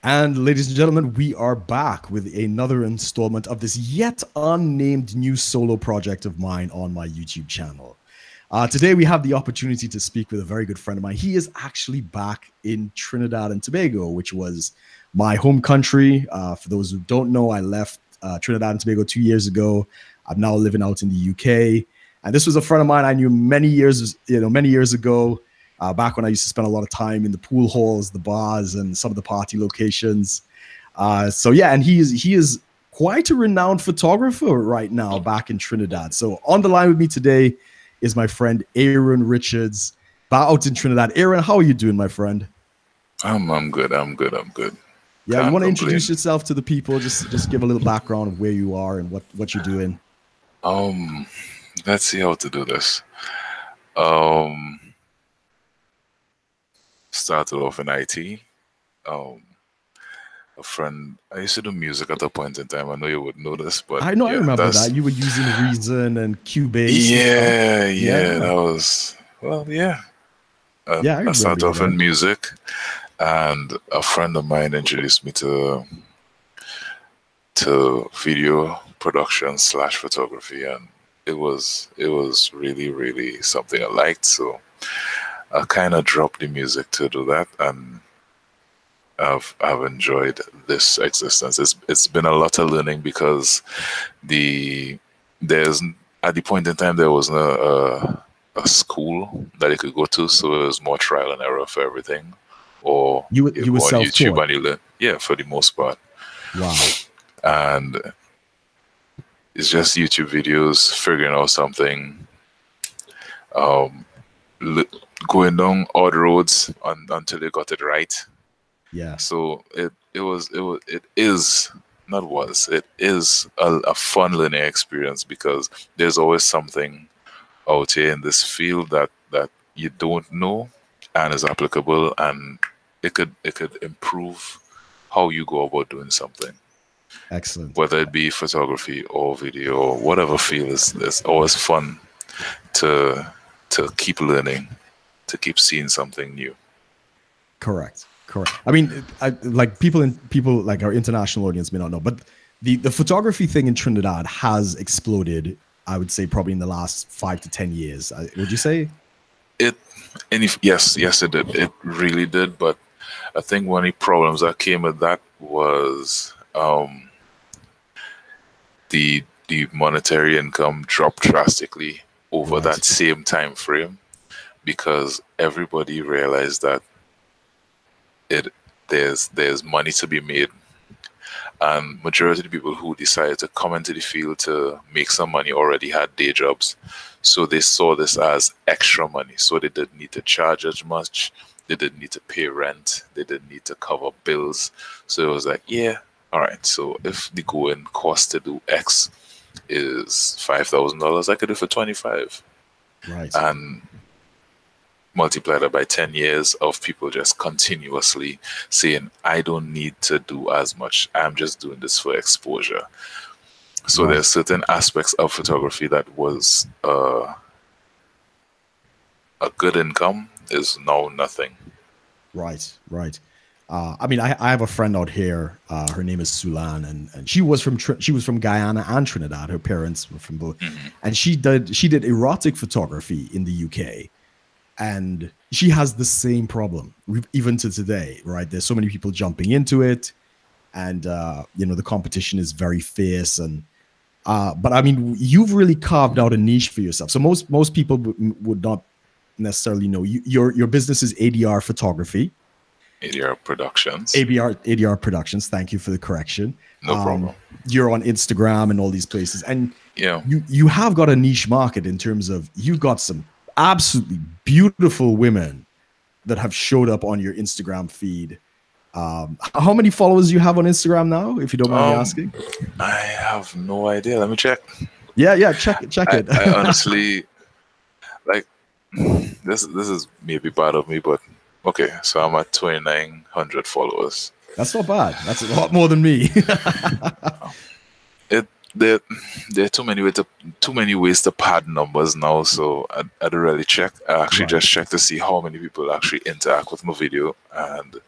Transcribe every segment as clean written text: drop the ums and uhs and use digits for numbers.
And ladies and gentlemen, we are back with another installment of this yet unnamed new solo project of mine on my YouTube channel. Today, we have the opportunity to speak with a very good friend of mine. He is actually back in Trinidad and Tobago, which was my home country. For those who don't know, I left Trinidad and Tobago 2 years ago. I'm now living out in the UK. And this was a friend of mine I knew many years ago. Back when I used to spend a lot of time in the pool halls, the bars, and some of the party locations. So yeah, and he is quite a renowned photographer right now back in Trinidad. So on the line with me today is my friend Aaron Richards, out in Trinidad. Aaron, how are you doing, my friend? I'm good. I'm good. Yeah, Can't you want to complain. introduce yourself to the people? Just give a little background of where you are and what you're doing. Let's see how to do this. Started off in IT. A friend, I used to do music at a point in time. I know you would know this, but I know, I yeah, remember that you were using Reason and Cubase. yeah, that was yeah. I I remember started you off in then. music, and a friend of mine introduced me to video production / photography, and it was really something I liked. So I kind of dropped the music to do that, and I've enjoyed this existence. It's been a lot of learning because there's at the point in time there wasn't a school that you could go to, so it was more trial and error for everything. Or You you were go on YouTube self-taught. and you learn. Yeah, for the most part. Wow. And it's just YouTube videos, figuring out something, um, going down odd roads until you got it right. Yeah. So it is not was it is a fun learning experience because there's always something out here in this field that you don't know and is applicable, and it could improve how you go about doing something. Excellent. Whether it be photography or video or whatever field, it's always fun to keep learning, to keep seeing something new. Correct. I mean, like people like our international audience may not know, but the photography thing in Trinidad has exploded. I would say probably in the last 5 to 10 years. Would you say? Yes, it did. It really did. But I think one of the problems that came with that was the monetary income dropped drastically over Right. that same time frame, because everybody realized that there's money to be made, and majority of the people who decided to come into the field to make some money already had day jobs, so they saw this as extra money, so they didn't need to charge as much, they didn't need to pay rent, they didn't need to cover bills. So it was like, yeah, all right, so if the going cost to do X is $5,000, I could do for 25. Right. And multiply that by 10 years of people just continuously saying, I don't need to do as much, I'm just doing this for exposure. So Right. there's certain aspects of photography that was a good income is now nothing. Right. I mean, I have a friend out here. Her name is Sulan, and she was from Guyana and Trinidad. Her parents were from both, and she did erotic photography in the UK, and she has the same problem even to today. Right? There's so many people jumping into it, and the competition is very fierce. And but I mean, you've really carved out a niche for yourself. So most people would not necessarily know your business is ADR photography. ADR Productions. ADR Productions. Thank you for the correction. No problem. You're on Instagram and all these places, and Yeah. you have got a niche market in terms of you got some absolutely beautiful women that have showed up on your Instagram feed. How many followers do you have on Instagram now, if you don't mind me asking? I have no idea. Let me check. Yeah, check it. I honestly, like, this is maybe bad of me, but okay, so I'm at 2,900 followers. That's not bad. That's a lot more than me. There are too many ways to pad numbers now, so I don't really check. I actually just check to see how many people actually interact with my video, and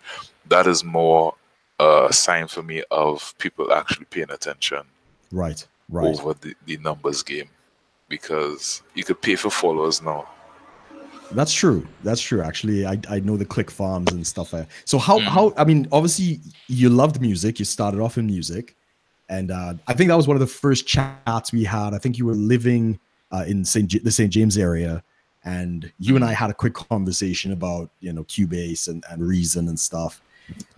that is more a sign for me of people actually paying attention Right. Right. over the numbers game, because you could pay for followers now. That's true. That's true. Actually, I know the click farms and stuff. So how I mean, obviously you loved music. You started off in music, and I think that was one of the first chats we had. I think you were living in the St. James area, and you and I had a quick conversation about Cubase and Reason and stuff.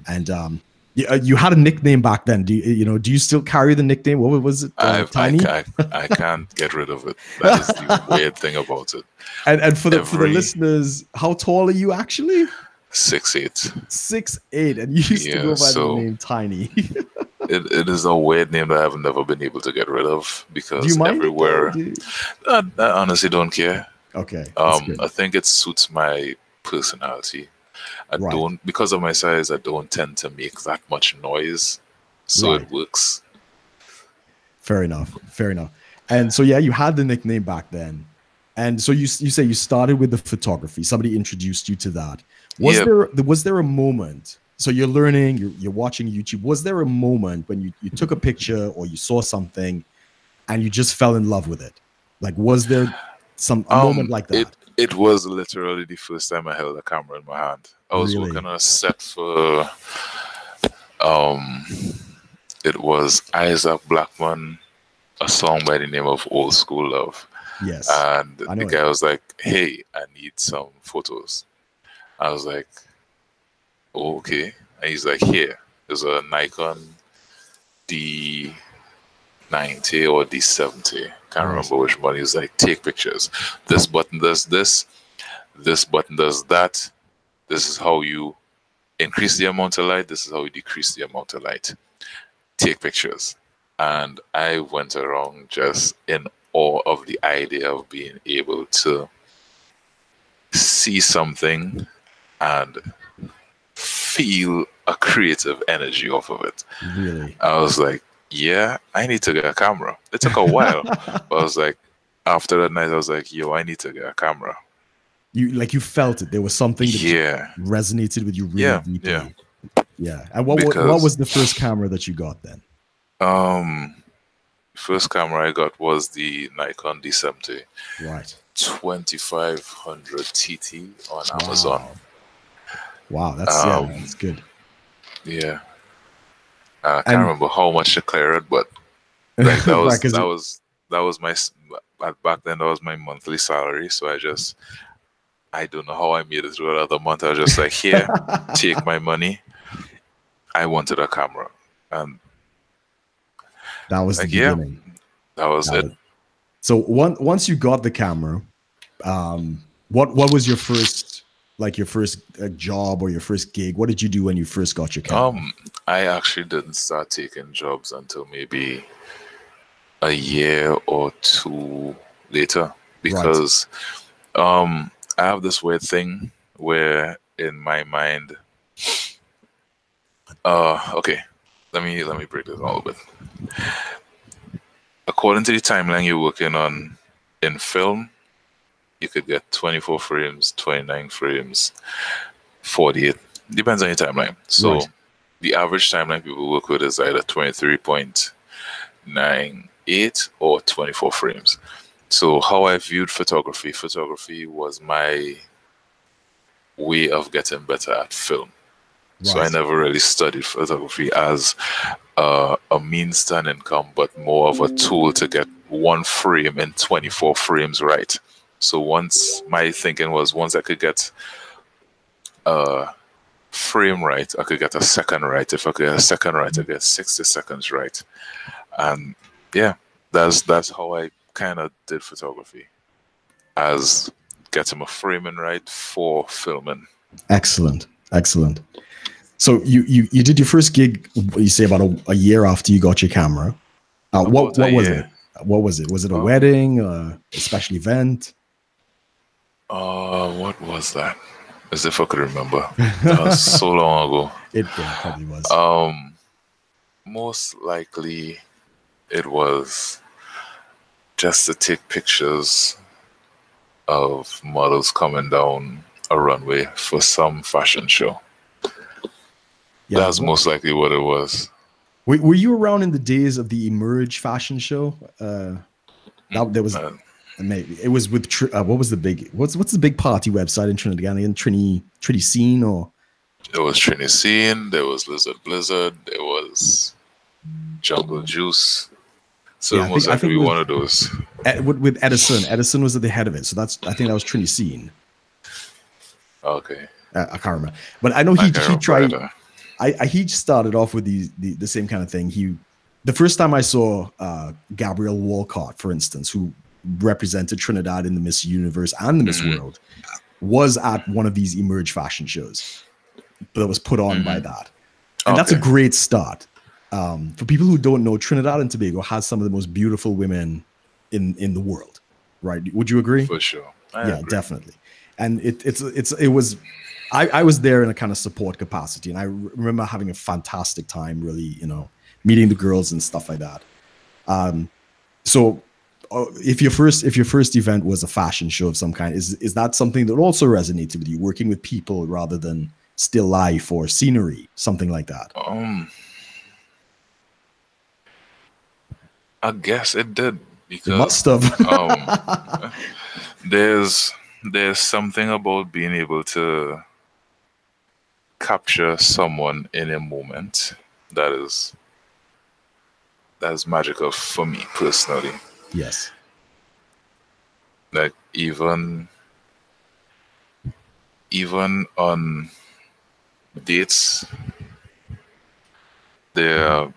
And you had a nickname back then. Do you still carry the nickname? What was it? Tiny. I can't get rid of it. That is the weird thing about it. And for the listeners, how tall are you actually? 6'8". 6'8", and you used to go by the name Tiny. it is a weird name that I've never been able to get rid of, because Do you mind everywhere. I honestly don't care. Okay. I think it suits my personality. I don't, because of my size, I don't tend to make that much noise, so it works. Fair enough. And so yeah, you had the nickname back then, and so you say you started with the photography. Somebody introduced you to that. Was there a moment? So you're learning, you're watching YouTube. Was there a moment when you took a picture or you saw something, and you just fell in love with it? Like, was there a moment like that? It was literally the first time I held a camera in my hand. I was working on a set for it was Isaac Blackman, a song by the name of Old School Love. Yes. And the guy was like, "Hey, I need some photos." I was like, "Oh, okay." And he's like, "Here, there's a Nikon D90 or D70. Can't remember which one." He was like, "Take pictures. This button does this. This button does that. This is how you increase the amount of light. This is how you decrease the amount of light. Take pictures." And I went around just in awe of the idea of being able to see something and feel a creative energy off of it. Really? I was like, yeah, I need to get a camera. It took a while, but I was like, after that night, I was like, yo, I need to get a camera. You felt it. There was something that resonated with you really deeply. Yeah. And what was the first camera that you got then? First camera I got was the Nikon D70. Right. 2500 TT on Amazon. Wow, that's good. Yeah. I can't remember how much to clear it, but like that was my back then. That was my monthly salary. So I don't know how I made it through another month. I was just like, here, take my money. I wanted a camera, and that was the beginning. That was it. So once you got the camera, what was your first job or your first gig? What did you do when you first got your camera? I actually didn't start taking jobs until maybe a year or two later, because I have this weird thing where in my mind, okay, let me break this a little bit. According to the timeline you're working on in film, you could get 24 frames, 29 frames, 48. Depends on your timeline. So the average timeline people work with is either 23.98 or 24 frames. So how I viewed photography was my way of getting better at film. So I never really studied photography as a means to an income, but more of a tool to get one frame in 24 frames right. So my thinking was once I could get a frame right, I could get a second right. If I could get a second right, I get 60 seconds right. And yeah, that's how I kind of did photography, as getting my framing right for filming. Excellent. So you did your first gig, you say, about a year after you got your camera. What was it? What was it? Was it a wedding, a special event? What was that? As if I could remember. That was so long ago. It probably was. Most likely it was just to take pictures of models coming down a runway for some fashion show. Yeah. That's most likely what it was. Were you around in the days of the Emerge fashion show? That there was Uh, maybe it was with what was the big what's the big party website in Trinidad again? Trinity Scene or there was Trinity Scene, there was Lizard Blizzard, there was Jungle Juice. So yeah, it most I likely think be it was one of those. with Edison. Edison was at the head of it, so I think that was Trinity Scene. Okay. I can't remember, but I know I he can't he remember tried. either. He started off with the same kind of thing. The first time I saw Gabrielle Walcott, for instance, who represented Trinidad in the Miss Universe and the Miss Mm-hmm. World, was at one of these Emerge fashion shows that was put on by Mm-hmm. that, and that's a Okay. great start. For people who don't know, Trinidad and Tobago has some of the most beautiful women in the world, right? Would you agree? For sure. I Yeah, agree. definitely. And it was I was there in a kind of support capacity, and I remember having a fantastic time, really, meeting the girls and stuff like that. So if your first event was a fashion show of some kind, is that something that also resonated with you, working with people rather than still life or scenery, something like that? I guess it did It because must have. there's something about being able to capture someone in a moment that is magical for me personally. Yes. Like even on dates, there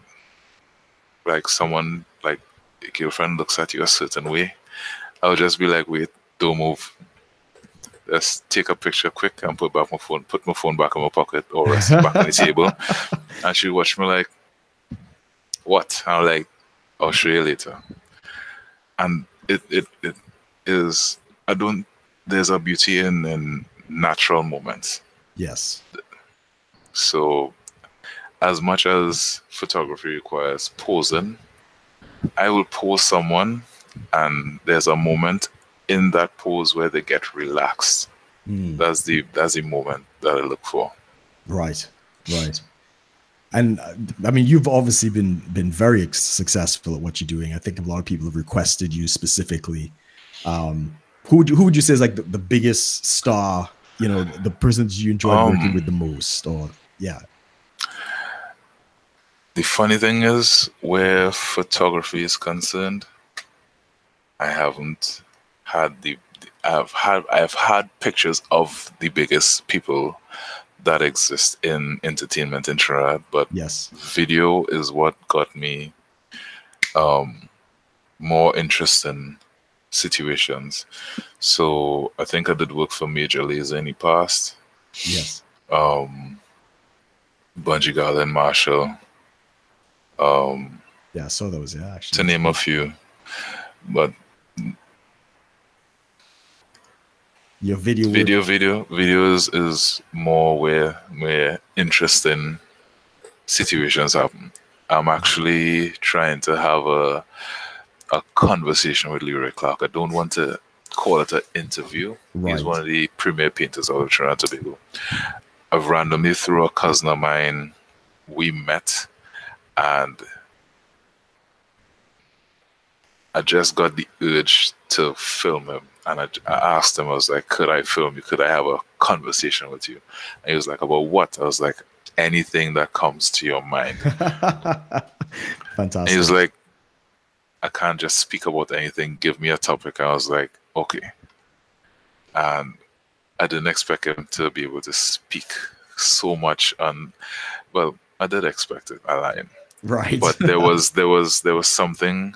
like someone like a girlfriend looks at you a certain way. I'll just be like, wait, don't move. Just take a picture quick and put my phone back in my pocket or rest it back on the table. And she watched me like, what? I'm like, I'll show you later. And it is, I don't, there's a beauty in natural moments. Yes. So as much as photography requires posing, I will pose someone and there's a moment in that pose where they get relaxed. That's the moment that I look for. Right. And I mean, you've obviously been very successful at what you're doing. I think a lot of people have requested you specifically. Who would you say is like the biggest star? The person that you enjoyed working with the most, or yeah. The funny thing is, where photography is concerned, I haven't had I've had pictures of the biggest people that exist in entertainment in Trinidad, but Yes, video is what got me more interesting situations. So I think I did work for Major Lazer in the past. yes, Bungie Garland Marshall. yeah. I saw those. Yeah, actually, To name a few, but your video videos is more where interesting situations happen. I'm actually trying to have a conversation with Leroy Clark. I don't want to call it an interview. Right. He's one of the premier painters out of Trinidad and Tobago. I've randomly, through a cousin of mine, we met, and I just got the urge to film him. And I asked him, I was like, could I film you? Could I have a conversation with you? And he was like, about what? I was like, anything that comes to your mind. Fantastic. And he was like, I can't just speak about anything. Give me a topic. And I was like, okay. And I didn't expect him to be able to speak so much. And well, I did expect it. I lied. Right. But there was something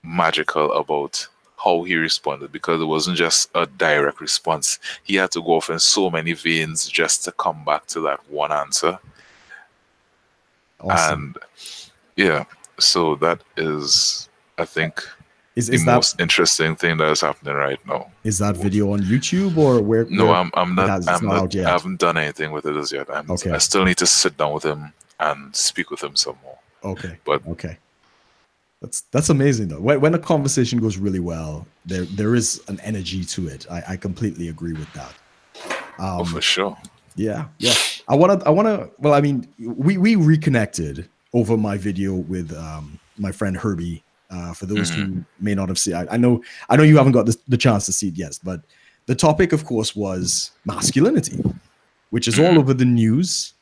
magical about how he responded, because it wasn't just a direct response. He had to go off in so many veins just to come back to that one answer. Awesome. And yeah, so that is, I think, is the that most interesting thing that is happening right now. Is that video on YouTube or where? No, where I'm not. it's I'm not not. out yet? I haven't done anything with it as yet. Okay. I still need to sit down with him and speak with him some more. Okay. But okay. That's amazing though. When a conversation goes really well, there is an energy to it. I completely agree with that. For sure. Yeah. Well, I mean, we reconnected over my video with my friend Herbie. For those Mm-hmm. who may not have seen, I know you haven't got the chance to see it yet, but the topic, of course, was masculinity, which is all Mm-hmm. over the news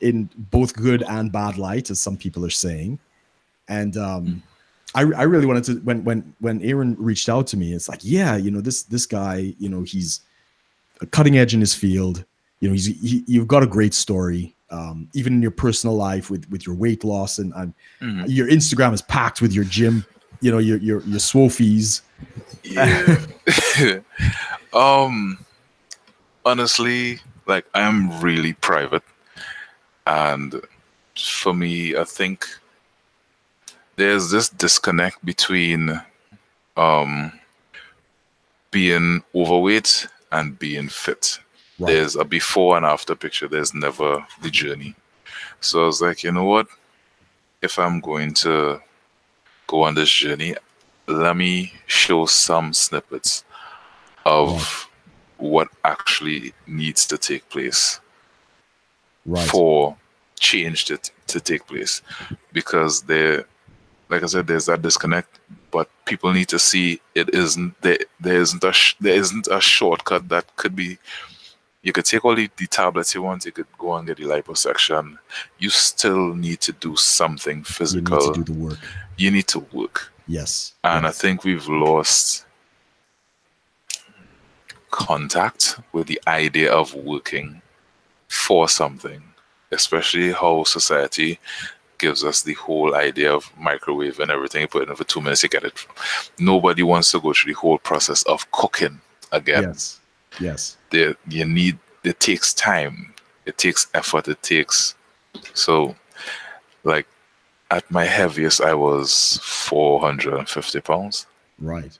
in both good and bad light, as some people are saying. And I really wanted to when Aaron reached out to me, it's like, yeah, this guy, he's a cutting edge in his field. You've got a great story, even in your personal life with your weight loss, and Mm-hmm. your Instagram is packed with your gym, your swoffies. Yeah. um Honestly, like I'm really private, and for me, I think there's this disconnect between um being overweight and being fit. Right. There's a before and after picture. There's never the journey. So I was like, you know what? If I'm going to go on this journey, let me show some snippets Right. of what actually needs to take place Right. for change to take place. Because there, like I said, there's that disconnect, but people need to see it isn't there isn't a shortcut that could be. You could take all the tablets you want, you could go and get the liposuction. You still need to do something You need to physical. do the work. You need to work. Yes. And I Yes. think we've lost contact with the idea of working for something, especially how society gives us the whole idea of microwave and everything. You put it in for 2 minutes, you get it. Nobody wants to go through the whole process of cooking again. Yes. Yes. It takes time, it takes effort, it takes, so like at my heaviest I was 450 pounds. Right.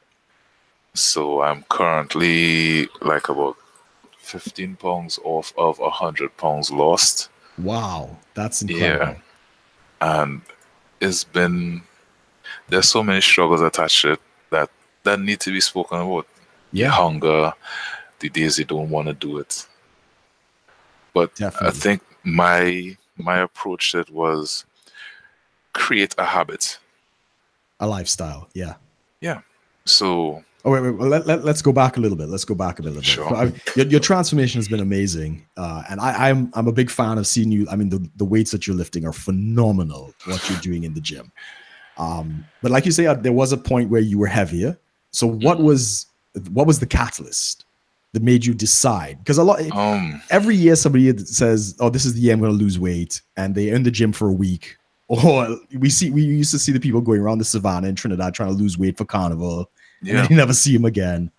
So I'm currently like about 15 pounds off of 100 pounds lost. Wow. That's Yeah. incredible. And it's been, there's so many struggles attached to it that need to be spoken about. The Yeah. hunger, the days you don't want to do it. But I Definitely. think my approach to it was create a habit. A lifestyle. Yeah. Yeah. So Oh, wait. Well, let's go back a little bit. Let's go back a little bit. sure. So, your transformation has been amazing, and I'm a big fan of seeing you. I mean, the weights that you're lifting are phenomenal. What you're doing in the gym, but like you say, there was a point where you were heavier. So what was the catalyst that made you decide? Because every year somebody says, "Oh, this is the year I'm going to lose weight," and they're in the gym for a week. Or we used to see the people going around the savannah in Trinidad trying to lose weight for carnival, and then Yeah. you never see him again.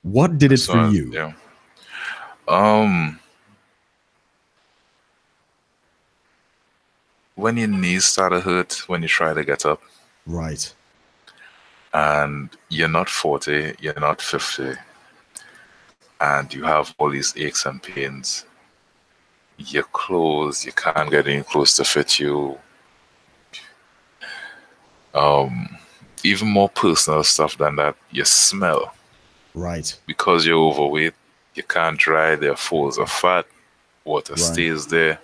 What did it for So you? yeah. Um when your knees start to hurt when you try to get up, Right. and you're not 40, you're not 50, and you have all these aches and pains. Your clothes, you can't get any clothes to fit you. Even more personal stuff than that, you smell. Right. Because you're overweight, you can't dry, there are folds of fat, water Right. stays there.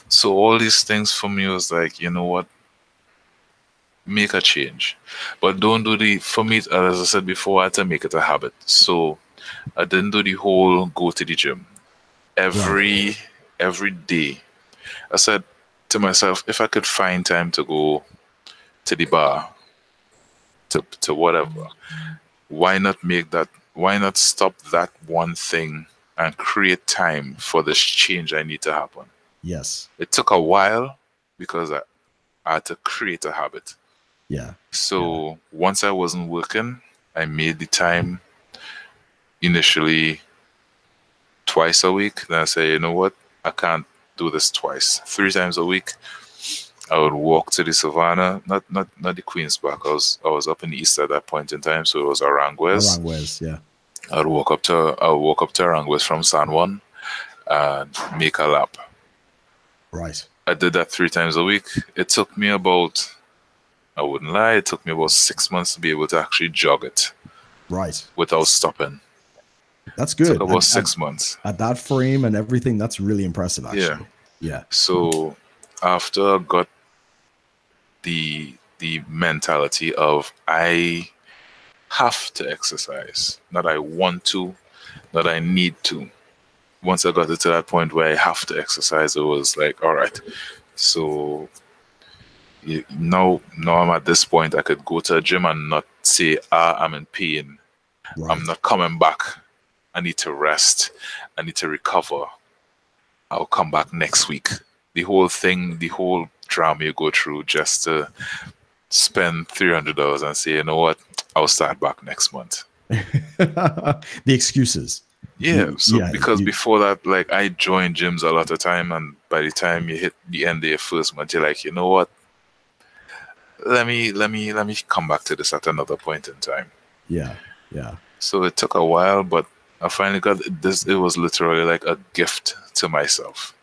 So all these things for me was like, you know what? Make a change. But don't do for me, as I said before, I had to make it a habit. So I didn't do the whole go to the gym. Every day, I said to myself, if I could find time to go to the bar, to whatever, why not make that? Why not stop that one thing and create time for this change I need to happen? Yes. It took a while because I had to create a habit. Yeah. So once I wasn't working, I made the time initially twice a week. Then I say, you know what? I can't do this twice. 3 times a week, I would walk to the savannah, not the Queen's Park. I was up in the east at that point in time, so it was Aranguez. Aranguez, yeah. I would walk up to Aranguez from San Juan and make a lap. Right. I did that 3 times a week. It took me about, I wouldn't lie, it took me about 6 months to be able to actually jog it Right. without stopping. That's Took good. about 6 months. At that frame and everything, that's really impressive, Yeah. actually. Yeah. So after I got the mentality of I have to exercise, not I want to, not I need to. Once I got it to that point where I have to exercise, it was like, all right. So now I'm at this point. I could go to a gym and not say, I'm in pain. I'm Right. not coming back. I need to rest. I need to recover. I'll come back next week. The whole thing, the whole drama you go through just to spend $300 and say, you know what, I'll start back next month. The excuses. Yeah, so Yeah. because before that, like I joined gyms a lot of time, and by the time you hit the end of your first month, you're like, you know what? Let me come back to this at another point in time. Yeah. Yeah. So it took a while, but I finally got this. It was literally like a gift to myself,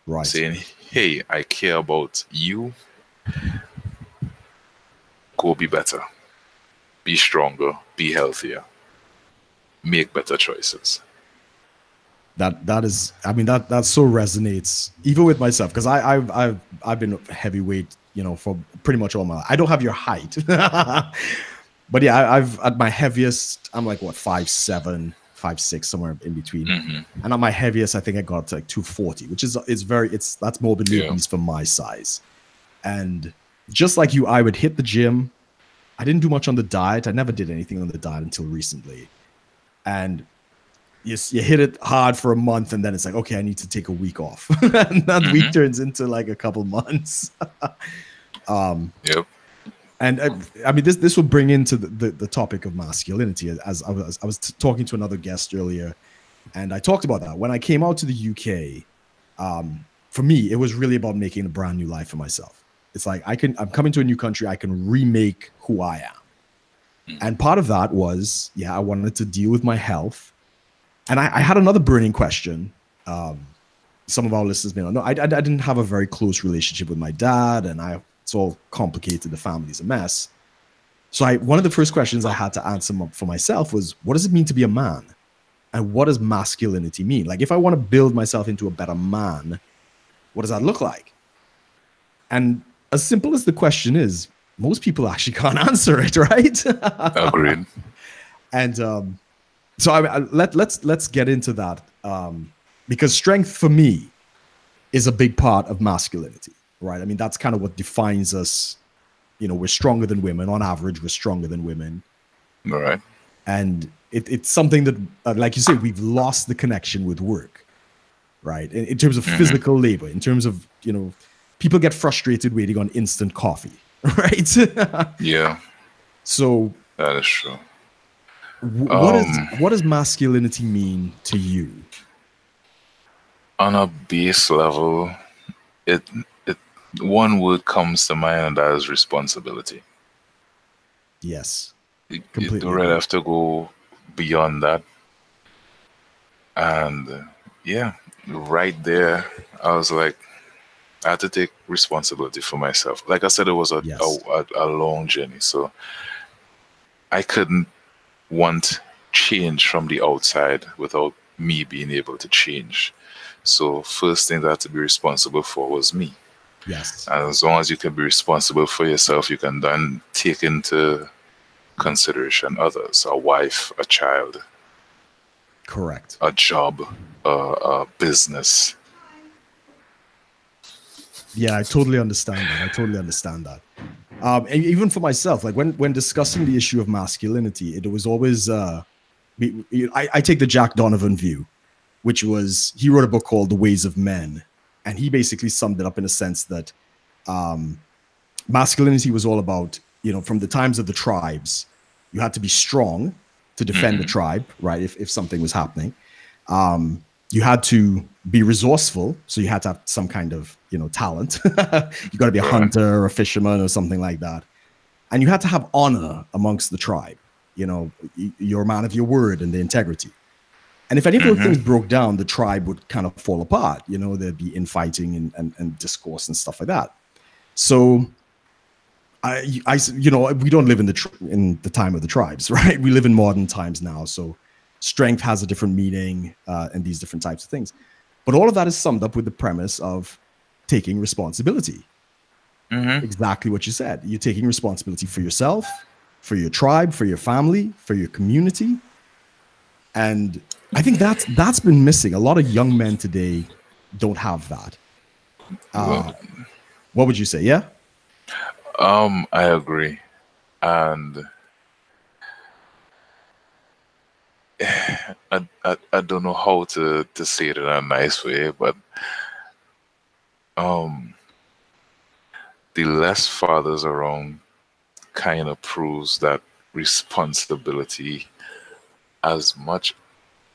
Right. saying, hey, I care about you. Go be better, be stronger, be healthier, make better choices. That is, I mean, that so resonates even with myself, because I've been heavyweight, you know, for pretty much all my life. I don't have your height, but yeah, I've at my heaviest, I'm like what, 5'7", 5'6", somewhere in between. And at my heaviest, I think I got up to like 240, which is that's morbidly obese for my size. And just like you, I would hit the gym. I didn't do much on the diet. I never did anything on the diet until recently. And you hit it hard for a month, and then it's like, okay, I need to take a week off. And that week turns into like a couple months. Yep. And I mean, this will bring into the topic of masculinity. As I was talking to another guest earlier, and I talked about that. When I came out to the UK, for me, it was really about making a brand new life for myself. It's like I'm coming to a new country. I can remake who I am. And part of that was, I wanted to deal with my health. And I had another burning question. Some of our listeners may not know. I didn't have a very close relationship with my dad, and it's all complicated. The family's a mess. So one of the first questions I had to answer for myself was, what does it mean to be a man? And what does masculinity mean? Like, if I want to build myself into a better man, what does that look like? And as simple as the question is, most people actually can't answer it, right? Agreed. And so let's get into that, because strength for me is a big part of masculinity, right? I mean, that's kind of what defines us. You know, we're stronger than women. On average, we're stronger than women. All right. And it's something that, like you say, we've lost the connection with work, right? In terms of physical labor, in terms of, you know, people get frustrated waiting on instant coffee, right? Yeah. So that is true. What does masculinity mean to you? On a base level, it one word comes to mind, and that is responsibility. Yes. You don't really have to go beyond that. And right there, I was like, I had to take responsibility for myself. Like I said, it was a long journey. So I couldn't want change from the outside without me being able to change. So first thing that I had to be responsible for was me. Yes. And as long as you can be responsible for yourself, you can then take into consideration others, a wife, a child. Correct. A job, a business. Yeah, I totally understand that. And even for myself, like when discussing the issue of masculinity, it was always, I take the Jack Donovan view, which was, he wrote a book called The Ways of Men. And he basically summed it up in a sense that masculinity was all about, you know, from the times of the tribes, you had to be strong to defend the tribe, right? If something was happening. You had to be resourceful. So you had to have some kind of, you know, talent. You got to be a hunter or a fisherman or something like that. And you had to have honor amongst the tribe. You know, you're a man of your word and the integrity. And if any of those things broke down, the tribe would kind of fall apart. You know, there'd be infighting and discourse and stuff like that. So you know, we don't live in the time of the tribes, right? We live in modern times now. So strength has a different meaning, and these different types of things. But all of that is summed up with the premise of taking responsibility. Exactly what you said. You're taking responsibility for yourself, for your tribe, for your family, for your community. And I think that's been missing. A lot of young men today don't have that. What would you say? Yeah? I agree. And I don't know how to say it in a nice way, but the less fathers around kind of proves that responsibility, as much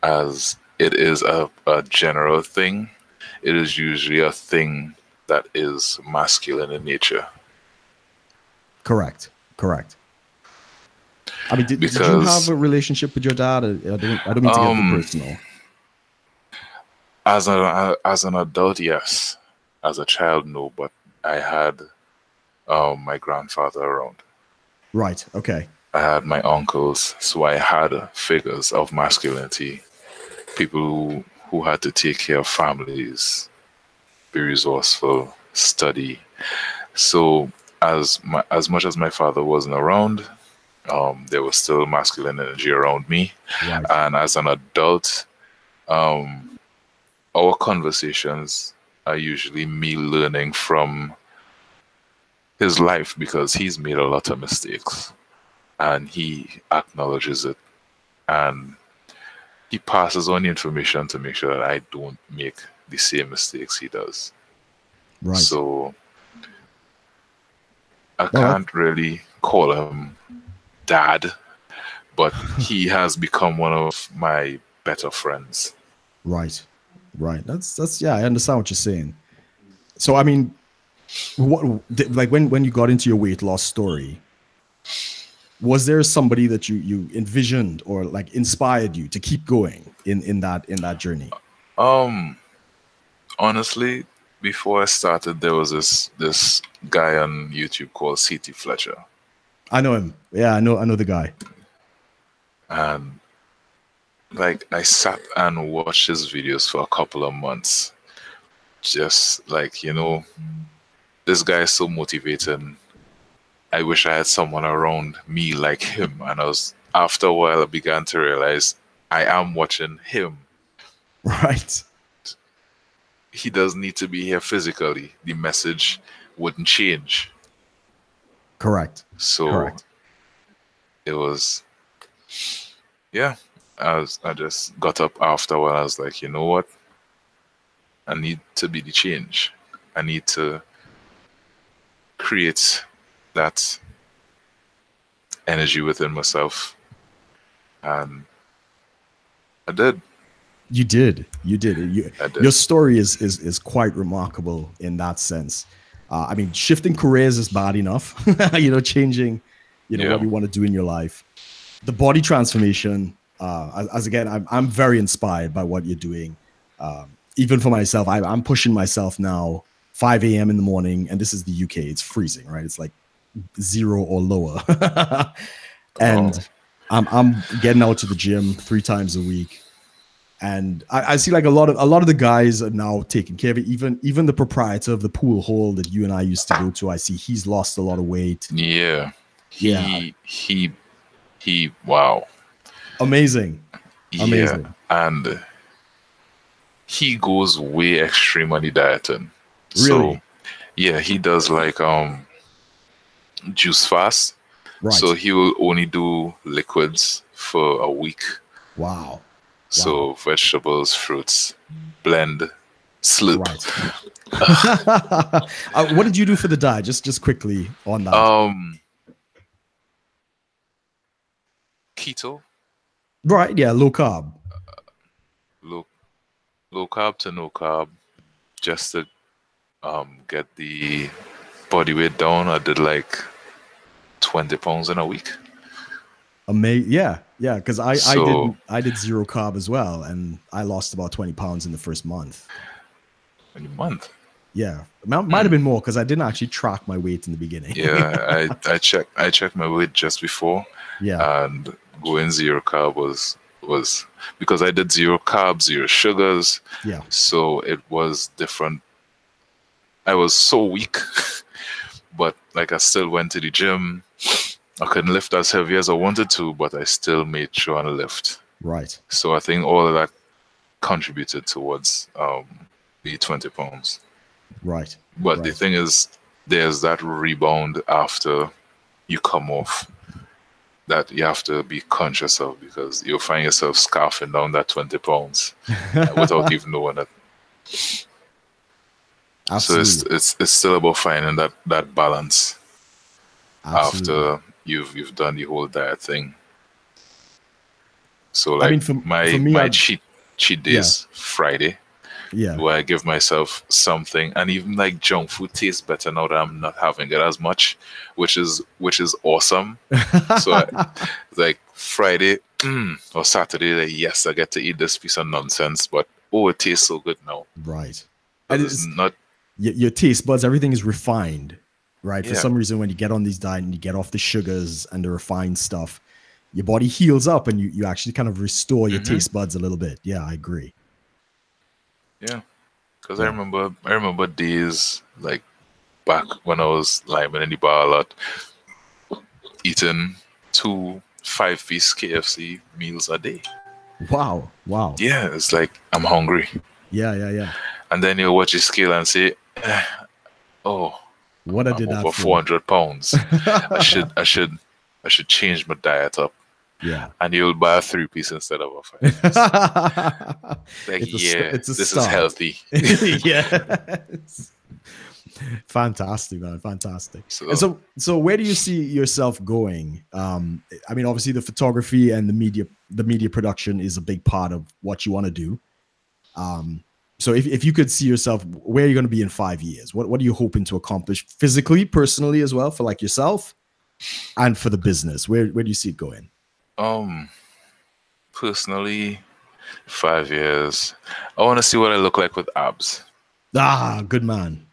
as it is a general thing, it is usually a thing that is masculine in nature. Correct. I mean, did you have a relationship with your dad? I don't mean to get too personal. As an adult, yes. As a child, no. But I had my grandfather around. Right. Okay. I had my uncles, so I had figures of masculinity, people who had to take care of families, be resourceful, study. So as much as my father wasn't around, there was still masculine energy around me. Right. And as an adult, our conversations are usually me learning from his life, because he's made a lot of mistakes and he acknowledges it, and he passes on the information to make sure that I don't make the same mistakes he does. Right. So I can't really call him dad, but he has become one of my better friends. Right. That's yeah, I understand what you're saying. So I mean, like when you got into your weight loss story, was there somebody that you envisioned or like inspired you to keep going in that journey? Honestly, before I started, there was this guy on YouTube called C.T. Fletcher. I know him. Yeah, I know the guy. And like I sat and watched his videos for a couple of months. Just like, this guy is so motivating. I wish I had someone around me like him. And after a while, I began to realize I am watching him. Right. He doesn't need to be here physically. The message wouldn't change. Correct. So it was, yeah. I just got up after a while. I was like, you know what? I need to be the change. I need to create that energy within myself. And I did. You did. I did. Your story is quite remarkable in that sense. I mean, shifting careers is bad enough, changing, what you want to do in your life. The body transformation, as again, I'm very inspired by what you're doing. Even for myself, I'm pushing myself now, 5 a.m. in the morning, and this is the UK. It's freezing, right? It's like 0 or lower. And I'm getting out to the gym 3 times a week. And I see like a lot of the guys are now taking care of it. Even the proprietor of the pool hall that you and I used to go to, I see he's lost a lot of weight. Yeah. He wow. Amazing. Yeah. And he goes way extreme on the dieting. Really? So yeah, he does like juice fast. Right. So he will only do liquids for a week. Wow. So vegetables, fruits, blend, sloop. Right. What did you do for the diet? Just quickly on that. Keto. Right. Yeah. Low carb. Low carb to no carb, just to get the body weight down. I did like 20 pounds in a week. Amazing. Yeah, because I did 0 carb as well, and I lost about 20 pounds in the first month. In a month? Yeah, might have been more because I didn't actually track my weight in the beginning. Yeah, I checked my weight just before. Yeah, and going 0 carb was was because I did zero carbs, zero sugars. Yeah. So it was different. I was so weak, but like I still went to the gym. I couldn't lift as heavy as I wanted to, but I still made sure to lift. Right. So I think all of that contributed towards the 20 pounds. Right. But right. the thing is, there's that rebound after you come off that you have to be conscious of, because you'll find yourself scarfing down that 20 pounds without even knowing it. Absolutely. So it's still about finding that balance. Absolutely. After you've done the whole diet thing. So like, I mean, for my cheat days, Friday, where I give myself something, and even like junk food tastes better now that I'm not having it as much, which is awesome. So like Friday or Saturday, like, yes, I get to eat this piece of nonsense, but it tastes so good now. Right. And it's not your taste buds, everything is refined, right? For some reason, when you get on these diet and you get off the sugars and the refined stuff, your body heals up and you actually kind of restore your taste buds a little bit. Yeah, I agree. Yeah, because I remember days like back when I was liming in the bar a lot, eating 2 5-piece KFC meals a day. Wow. Yeah, it's like I'm hungry. Yeah. And then you watch the scale and say, what I did over 400 pounds. I should change my diet up. Yeah. And you'll buy a 3-piece instead of a 5-piece. Like, this is healthy. Yes. Fantastic, man. Fantastic. So where do you see yourself going? I mean, obviously the photography and the media production is a big part of what you want to do. So if you could see yourself, where are you going to be in 5 years? What are you hoping to accomplish physically, personally as well, for like yourself and for the business? Where do you see it going? Personally, 5 years, I want to see what I look like with abs. Good man.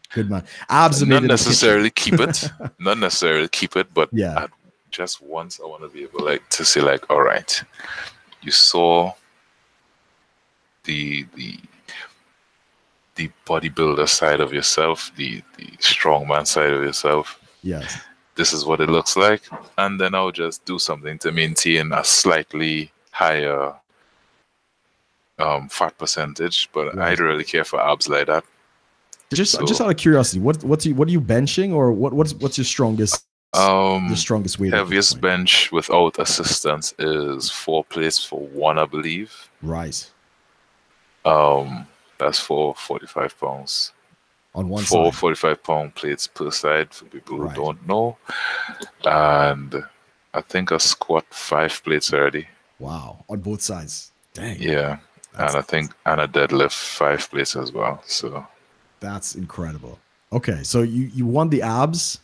Abs are not necessarily keep it, but just once I want to be able to say like, all right, you saw the bodybuilder side of yourself, the strongman side of yourself. Yes. This is what it looks like, and then I'll just do something to maintain a slightly higher fat percentage. But I don't really care for abs like that. Just out of curiosity, what are you benching, or what's your strongest? The strongest weight. Heaviest bench without assistance is 4 plates for 1, I believe. Right. That's for 45 pounds. On one side. 4 45 45-pound plates per side for people who don't know. And I think I squat 5 plates already. Wow. On both sides. Dang. Yeah. And I deadlift 5 plates as well. So that's incredible. Okay. So you want the abs,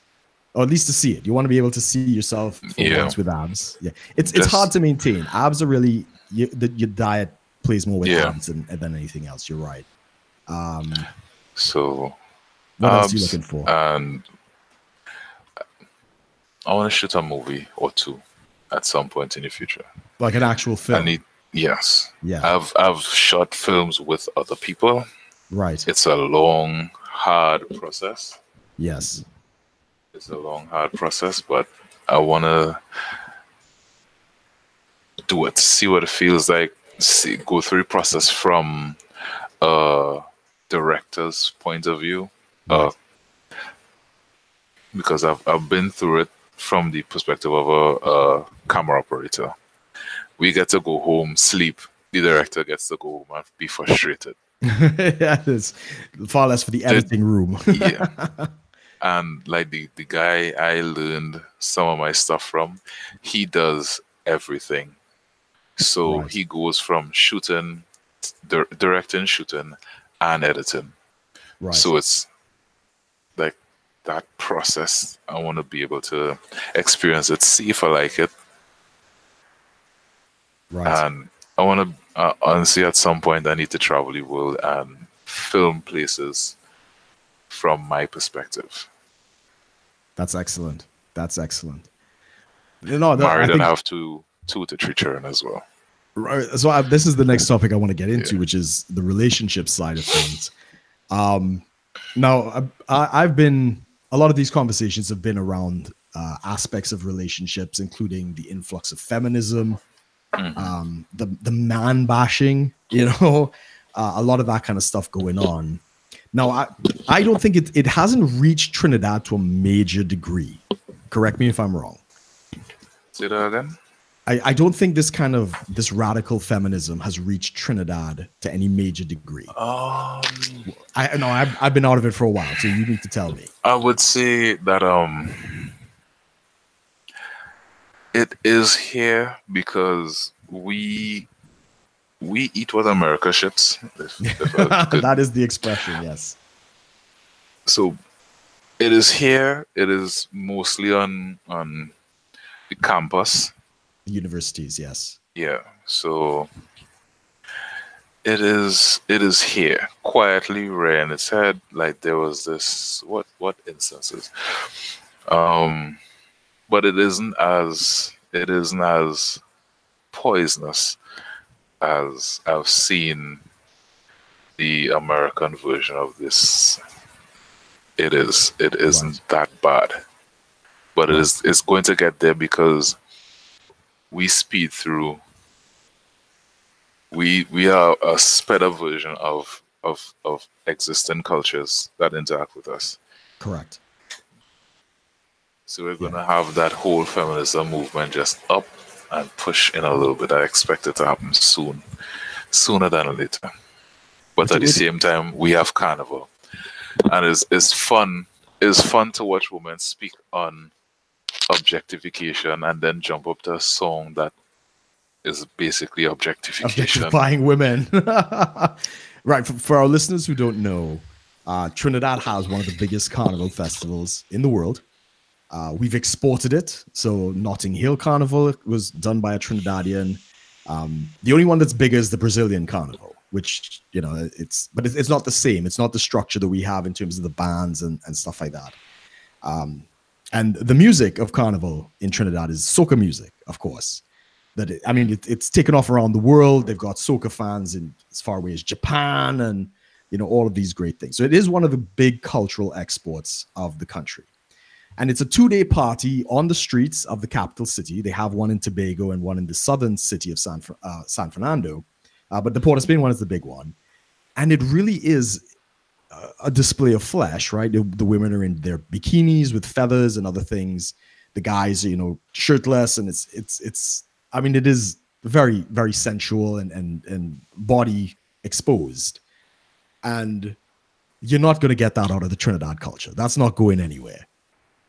or at least to see it. You want to be able to see yourself once with abs. Yeah. It's hard to maintain. Abs are really your diet plays more with abs than anything else. You're right. So what else are you looking for? And I want to shoot a movie or 2 at some point in the future. Like an actual film? Yes. Yeah. I've shot films with other people. Right. It's a long, hard process. Yes. It's a long, hard process, but I want to do it, see what it feels like, go through the process from a director's point of view. Right. Because I've been through it from the perspective of a camera operator. We get to go home, sleep. The director gets to go home and be frustrated. Yeah, it's far less for the editing room. Yeah. And like the guy I learned some of my stuff from, he does everything. So he goes from shooting, directing, shooting, and editing. Right. So it's like that process. I want to be able to experience it, see if I like it. Right. And I want to, honestly, at some point, I need to travel the world and film places from my perspective. That's excellent. Married and have 2 to 3 children as well. Right. So this is the next topic I want to get into, which is the relationship side of things. Now, I've been, a lot of these conversations have been around aspects of relationships, including the influx of feminism, the man bashing, a lot of that kind of stuff going on. Now, I don't think it hasn't reached Trinidad to a major degree. Correct me if I'm wrong. Say that again? I don't think this radical feminism has reached Trinidad to any major degree. I know I've been out of it for a while, so you need to tell me. I would say that it is here because we eat what America shits. That is the expression, yes. So it is here. It is mostly on the campus. Universities, yes. Yeah. So it is here, quietly rearing its head. Like there was this what instances? But it isn't as poisonous as I've seen the American version of this. It isn't that bad. But it's going to get there because we speed through. We are a sped up version of existing cultures that interact with us. Correct. So we're going to have that whole feminism movement just up and push in a little bit. I expect it to happen sooner than later. But at the same time, we have carnival, and it's fun. It's fun to watch women speak on objectification and then jump up to a song that is basically objectification. Objectifying women. Right. For our listeners who don't know, Trinidad has one of the biggest carnival festivals in the world. We've exported it. So Notting Hill Carnival was done by a Trinidadian. The only one that's bigger is the Brazilian Carnival, which, it's not the same. It's not the structure that we have in terms of the bands and stuff like that. And the music of Carnival in Trinidad is soca music, of course. It's taken off around the world. They've got soca fans in as far away as Japan and, all of these great things. So it is one of the big cultural exports of the country. And it's a 2-day party on the streets of the capital city. They have one in Tobago and one in the southern city of San Fernando. But the Port of Spain one is the big one. And it really is a display of flesh, right? The women are in their bikinis with feathers and other things. The guys are, shirtless. And it is very, very sensual and body exposed. And you're not going to get that out of the Trinidad culture. That's not going anywhere.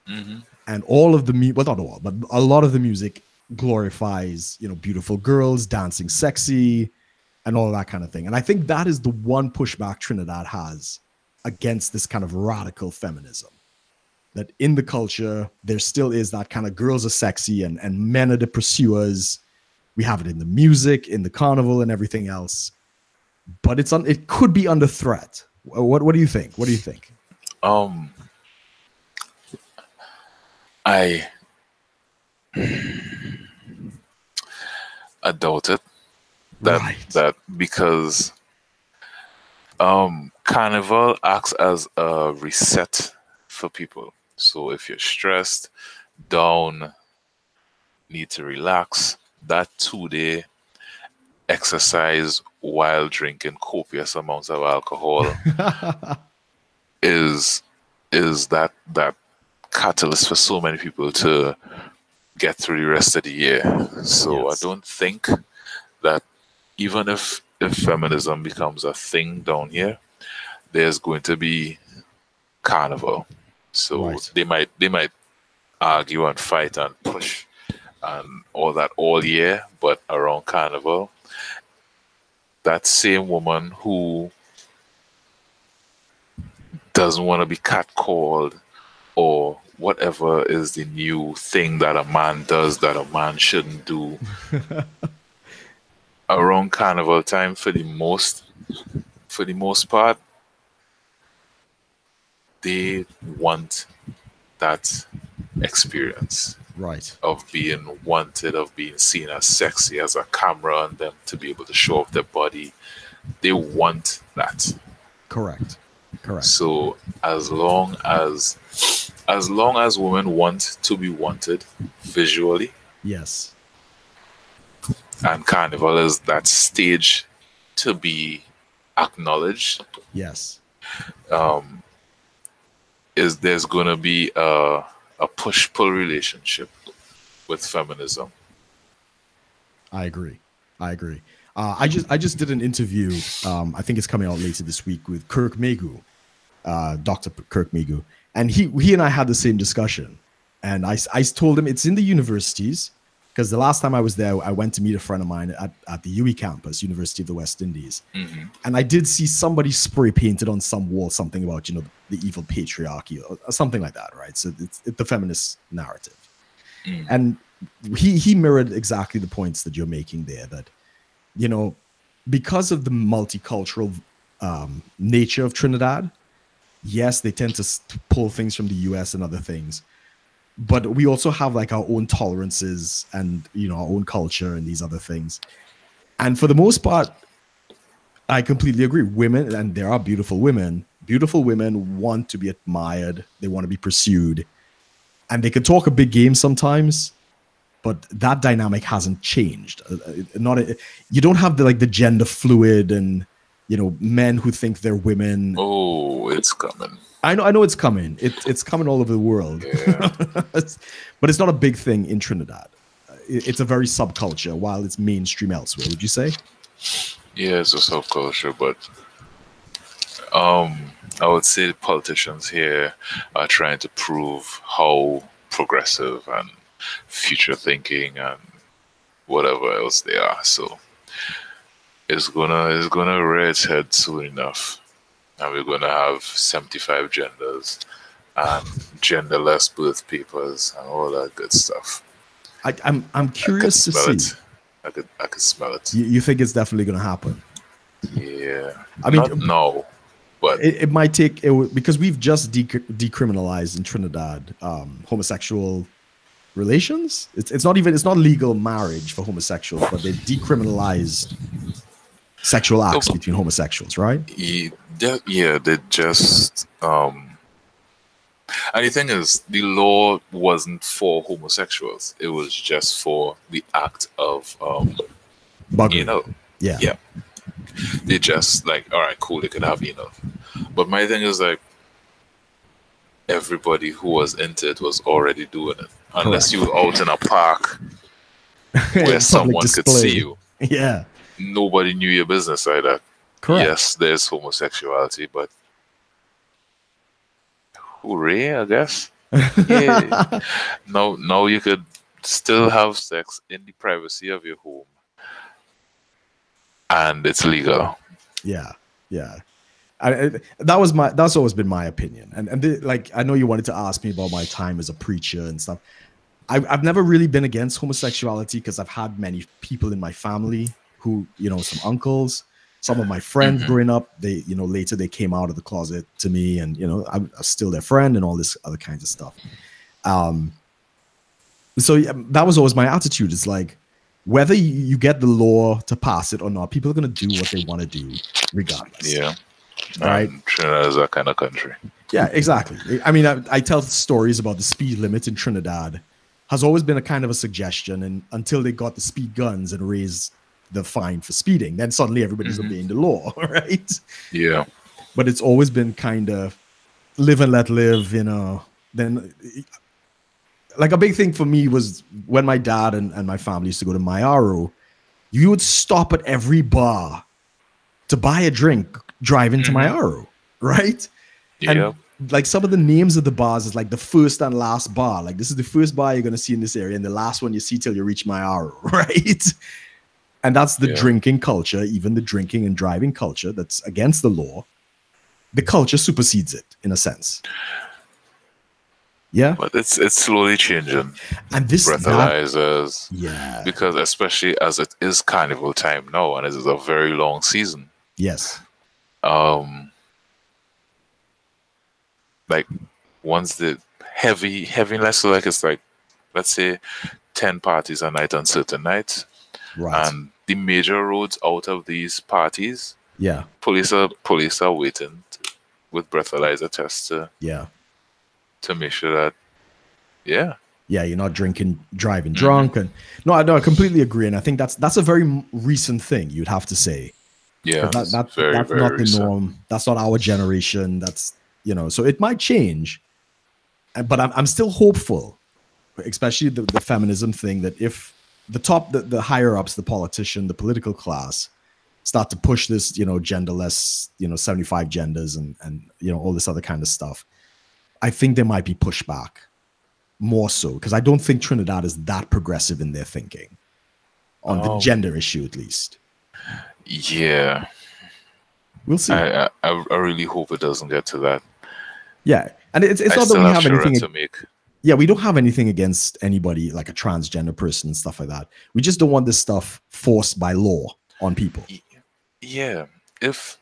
Mm-hmm. And all of the well, not all, but a lot of the music glorifies, beautiful girls dancing sexy and all that kind of thing. And I think that is the one pushback Trinidad has against this kind of radical feminism. That in the culture, there still is that kind of girls are sexy and men are the pursuers. We have it in the music, in the carnival and everything else. But it could be under threat. What do you think? What do you think? I doubt it. That because carnival acts as a reset for people. So if you're stressed, down, need to relax, that 2-day exercise while drinking copious amounts of alcohol is that catalyst for so many people to get through the rest of the year. So yes. I don't think that even if feminism becomes a thing down here, there's going to be carnival. So they might argue and fight and push and all that all year, but around carnival, that same woman who doesn't want to be catcalled or whatever is the new thing that a man does that a man shouldn't do around carnival time, for the most part, they want that experience Right. of being wanted, of being seen as sexy, as a camera on them to be able to show off their body. They want that. Correct. Correct. So as long as women want to be wanted visually, Yes. and carnival is that stage to be acknowledged, Yes. is there's gonna be a push-pull relationship with feminism. I agree. I agree. I just did an interview. I think it's coming out later this week with Kirk Megu, Dr. Kirk Megu, and he and I had the same discussion. And I told him it's in the universities, because the last time I was there, I went to meet a friend of mine at the UE campus, University of the West Indies, and I did see somebody spray painted on some wall something about the evil patriarchy or something like that, right? So it's the feminist narrative, and he mirrored exactly the points that you're making there, that because of the multicultural nature of Trinidad, yes, they tend to pull things from the US and other things, but we also have like our own tolerances and our own culture and these other things. And for the most part, I completely agree. Women, and there are beautiful women want to be admired, they want to be pursued, and they can talk a big game sometimes, but that dynamic hasn't changed. You don't have the gender fluid and men who think they're women. Oh, it's coming. I know it's coming. It's coming all over the world. Yeah. But it's not a big thing in Trinidad. It's a very subculture, while it's mainstream elsewhere. Would you say? Yeah, it's a subculture, but I would say the politicians here are trying to prove how progressive and future thinking and whatever else they are. So it's gonna rear its head soon enough, and we're gonna have 75 genders and genderless birth papers and all that good stuff. I'm curious to see. I could smell it. You think it's definitely going to happen? Yeah. I mean, no, but it might take because we've just decriminalized in Trinidad homosexual relations. It's not legal marriage for homosexuals, but they've decriminalized sexual acts between homosexuals, right? Yeah, they just and the thing is, the law wasn't for homosexuals. It was just for the act of Bugging. Yeah. They just like, all right, cool, they could have anal. But my thing is like, everybody who was into it was already doing it. Unless you were out in a park where someone could see you. Yeah. Nobody knew your business like that. Correct. Yes, there's homosexuality, but hooray, I guess. Yeah. Now you could still have sex in the privacy of your home, and it's legal. Yeah. That's always been my opinion. And like, I know you wanted to ask me about my time as a preacher and stuff. I've never really been against homosexuality, because I've had many people in my family who, some uncles, some of my friends growing up, they, later they came out of the closet to me, and, I'm still their friend and all this other kinds of stuff. So yeah, that was always my attitude. It's like, whether you get the law to pass it or not, people are going to do what they want to do regardless. Yeah. Right. Trinidad is that kind of country. Yeah, exactly. I mean, I tell stories about the speed limit in Trinidad. Has always been a kind of a suggestion, and until they got the speed guns and raised the fine for speeding, then suddenly everybody's obeying the law, right? Yeah. But it's always been kind of live and let live, Then, like, a big thing for me was when my dad and my family used to go to Mayaro, you would stop at every bar to buy a drink, drive into Mayaro, right? Yeah. And like, some of the names of the bars is like the first and last bar. Like, this is the first bar you're going to see in this area, and the last one you see till you reach Mayaro, right? And that's the drinking culture, even the drinking and driving culture that's against the law. The culture supersedes it, in a sense. Yeah. But it's slowly changing. And this breathalyzers. Yeah. Because especially as it is carnival time now, and it is a very long season. Yes. Like, once the heavy less, so like it's like, let's say 10 parties a night on certain nights, Right. and the major roads out of these parties, Yeah. police are waiting with breathalyzer tests Yeah. to make sure that, yeah. Yeah, you're not driving drunk, and no, I completely agree, and I think that's a very recent thing. You'd have to say, Yeah, because it's very, that's very not the recent. norm. That's not our generation. That's, so it might change, but I'm still hopeful, especially the feminism thing. That if the higher ups, the politician, the political class, start to push this, genderless, 75 genders and all this other kind of stuff, I think there might be pushback more so, because I don't think Trinidad is that progressive in their thinking on the gender issue, at least. Yeah, We'll see. I really hope it doesn't get to that. Yeah, and it's I not that still we have have sure anything to make. Yeah, we don't have anything against anybody like a transgender person and stuff like that. We just don't want this stuff forced by law on people. Yeah, if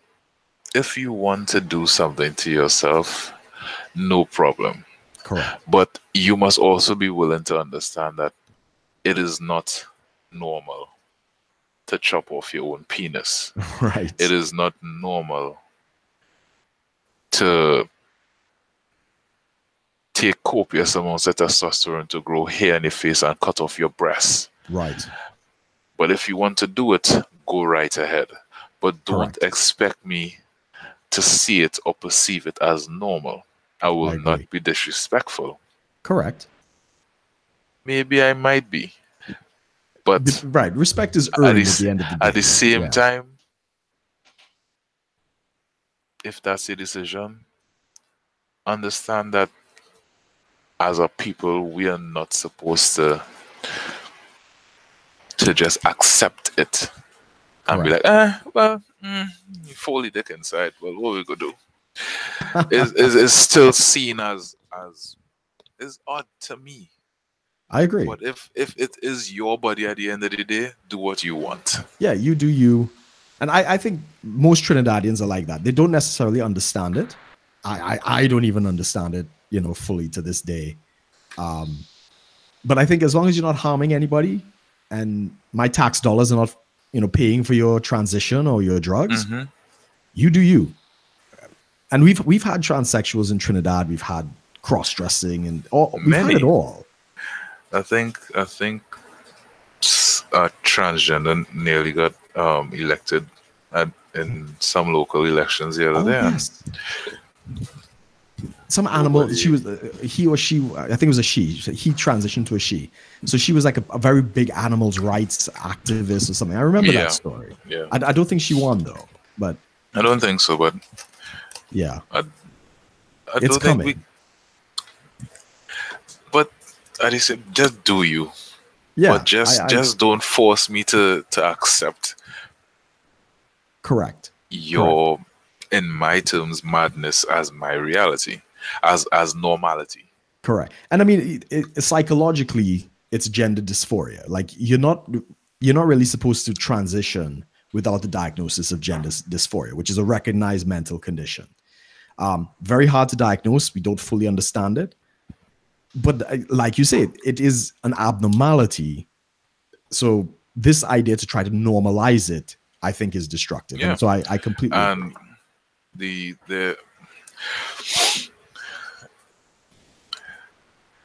you want to do something to yourself, no problem. Correct. But you must also be willing to understand that it is not normal to chop off your own penis. Right. It is not normal to take copious amounts of testosterone to grow hair in your face and cut off your breasts. Right. But if you want to do it, go right ahead. But don't Correct. expect me to see it or perceive it as normal. I will not be disrespectful. Correct. Maybe I might be. But right, respect is earned at the end of the day. At the same time, if that's a decision, understand that as a people, we are not supposed to just accept it and be like, fully dick inside. Well, what we gonna do? is still seen as is odd to me. I agree. But if it is your body at the end of the day, do what you want. Yeah, you do you. And I think most Trinidadians are like that. They don't necessarily understand it. I don't even understand it, fully to this day. But I think as long as you're not harming anybody, and my tax dollars are not, paying for your transition or your drugs, you do you. And we've had transsexuals in Trinidad. We've had cross-dressing and we've had it all. I think transgender nearly got elected in some local elections the other day. Yes. Some animal, she was, he or she, I think it was a she. He transitioned to a she. So she was like a very big animals rights activist or something. I remember that story. Yeah. I don't think she won though, but. I don't think so, but. Yeah. I it's don't coming. think but I just say, just do you. Yeah. But just don't force me to accept. Correct. Your, in my terms, madness as my reality, as normality. Correct. And I mean, psychologically, it's gender dysphoria. Like you're not really supposed to transition without the diagnosis of gender dysphoria, which is a recognized mental condition. Very hard to diagnose. We don't fully understand it. But like you said, it is an abnormality. So this idea to try to normalize it, I think, is destructive. Yeah. And so I completely agree.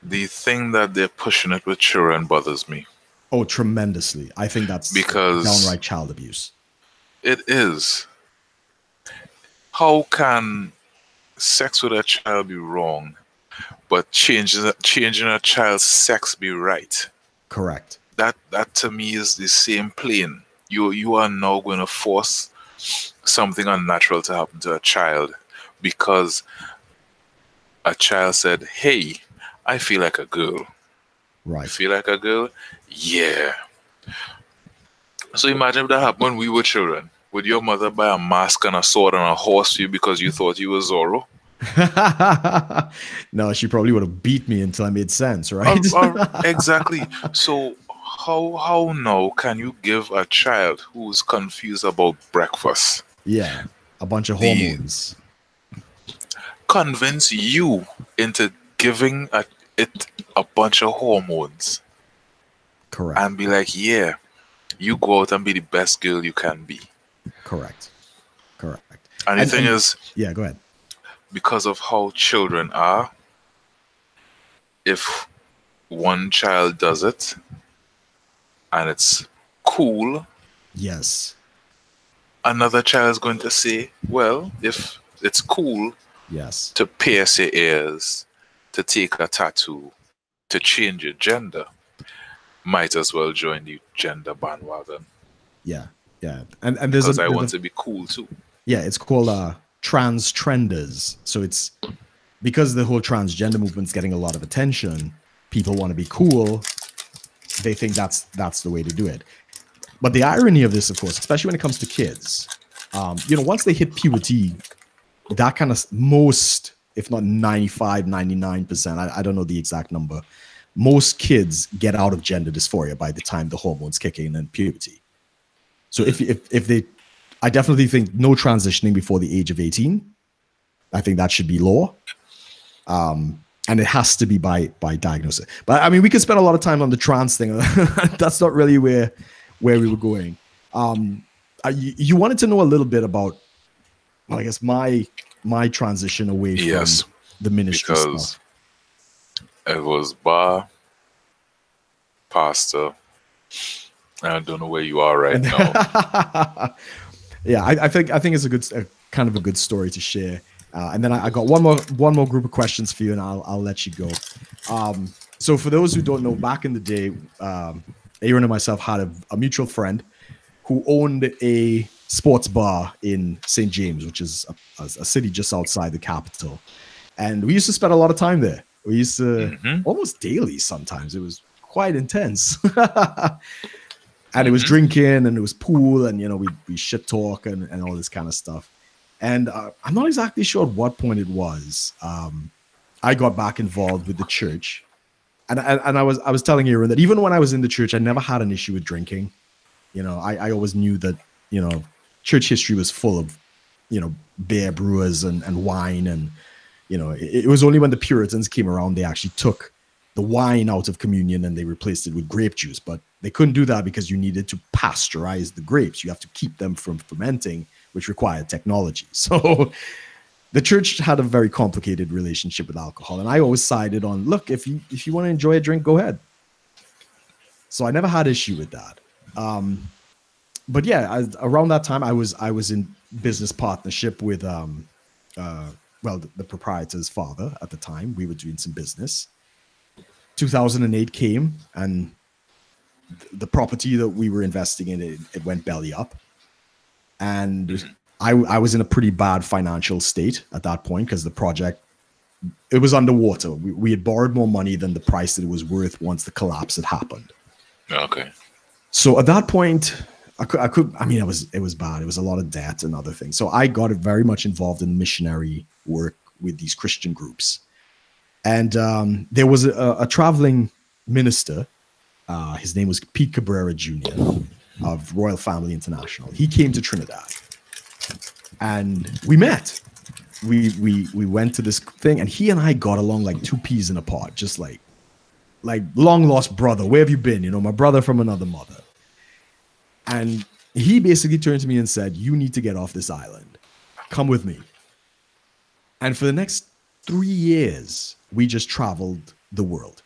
The thing that they're pushing it with children bothers me. Oh, tremendously. I think that's because downright child abuse. It is. How can sex with a child be wrong, but changing a child's sex be right? Correct. That to me is the same plane. You are now going to force something unnatural to happen to a child because a child said, "Hey, I feel like a girl." Right. You feel like a girl? Yeah. So imagine if that happened when we were children. Would your mother buy a mask and a sword and a horse for you because you thought you were Zorro? No, she probably would have beat me until I made sense, right? Exactly. So how now can you give a child who's confused about breakfast? Yeah, a bunch of hormones. Convince you into giving it a bunch of hormones Correct. and be like, yeah, you go out and be the best girl you can be. Correct. And the thing is, yeah, go ahead. because of how children are, if one child does it and it's cool, Yes. another child is going to say, well, if it's cool Yes. to pierce your ears, to take a tattoo, to change your gender, might as well join the gender bandwagon. Yeah. And there's because I want to be cool too. Yeah, it's called trans trenders. So it's because the whole transgender movement's getting a lot of attention. People want to be cool. They think that's the way to do it. But the irony of this, of course, especially when it comes to kids, once they hit puberty, that kind of most, if not 95, 99%, I don't know the exact number, most kids get out of gender dysphoria by the time the hormones kick in and puberty. So if they, I definitely think no transitioning before the age of 18. I think that should be law. And it has to be by diagnosis. But I mean, we could spend a lot of time on the trans thing. That's not really where we were going. You wanted to know a little bit about, well, I guess my transition away from the ministry because stuff. It was bar, pastor. I don't know where you are right now. Yeah, I think it's a kind of a good story to share. And then I got one more group of questions for you, and I'll let you go. So for those who don't know, back in the day, Aaron and myself had a mutual friend who owned a sports bar in St. James, which is a city just outside the capital. And we used to spend a lot of time there. We used to almost daily sometimes. It was quite intense. And it was drinking, and it was pool, and we shit talk and all this kind of stuff. And I'm not exactly sure at what point it was. I got back involved with the church, and I was telling Aaron that even when I was in the church, I never had an issue with drinking. I always knew that church history was full of beer brewers and wine, and it was only when the Puritans came around they actually took the wine out of communion and they replaced it with grape juice. But they couldn't do that because you needed to pasteurize the grapes. You have to keep them from fermenting, which required technology. So the church had a very complicated relationship with alcohol. And I always sided on, look, if you want to enjoy a drink, go ahead. So I never had issue with that. But yeah, around that time, I was in business partnership with, the proprietor's father at the time. We were doing some business. 2008 came, and the property that we were investing in, it went belly up. And I was in a pretty bad financial state at that point because the project, it was underwater. We had borrowed more money than the price that it was worth once the collapse had happened. Okay. So at that point, it was bad. It was a lot of debt and other things. So I got very much involved in missionary work with these Christian groups. And there was a traveling minister. His name was Pete Cabrera Jr. of Royal Family International. He came to Trinidad, and we met. We went to this thing, and he and I got along like two peas in a pod, just like long lost brother. Where have you been? My brother from another mother. And he basically turned to me and said, "You need to get off this island. Come with me." And for the next 3 years, we just traveled the world.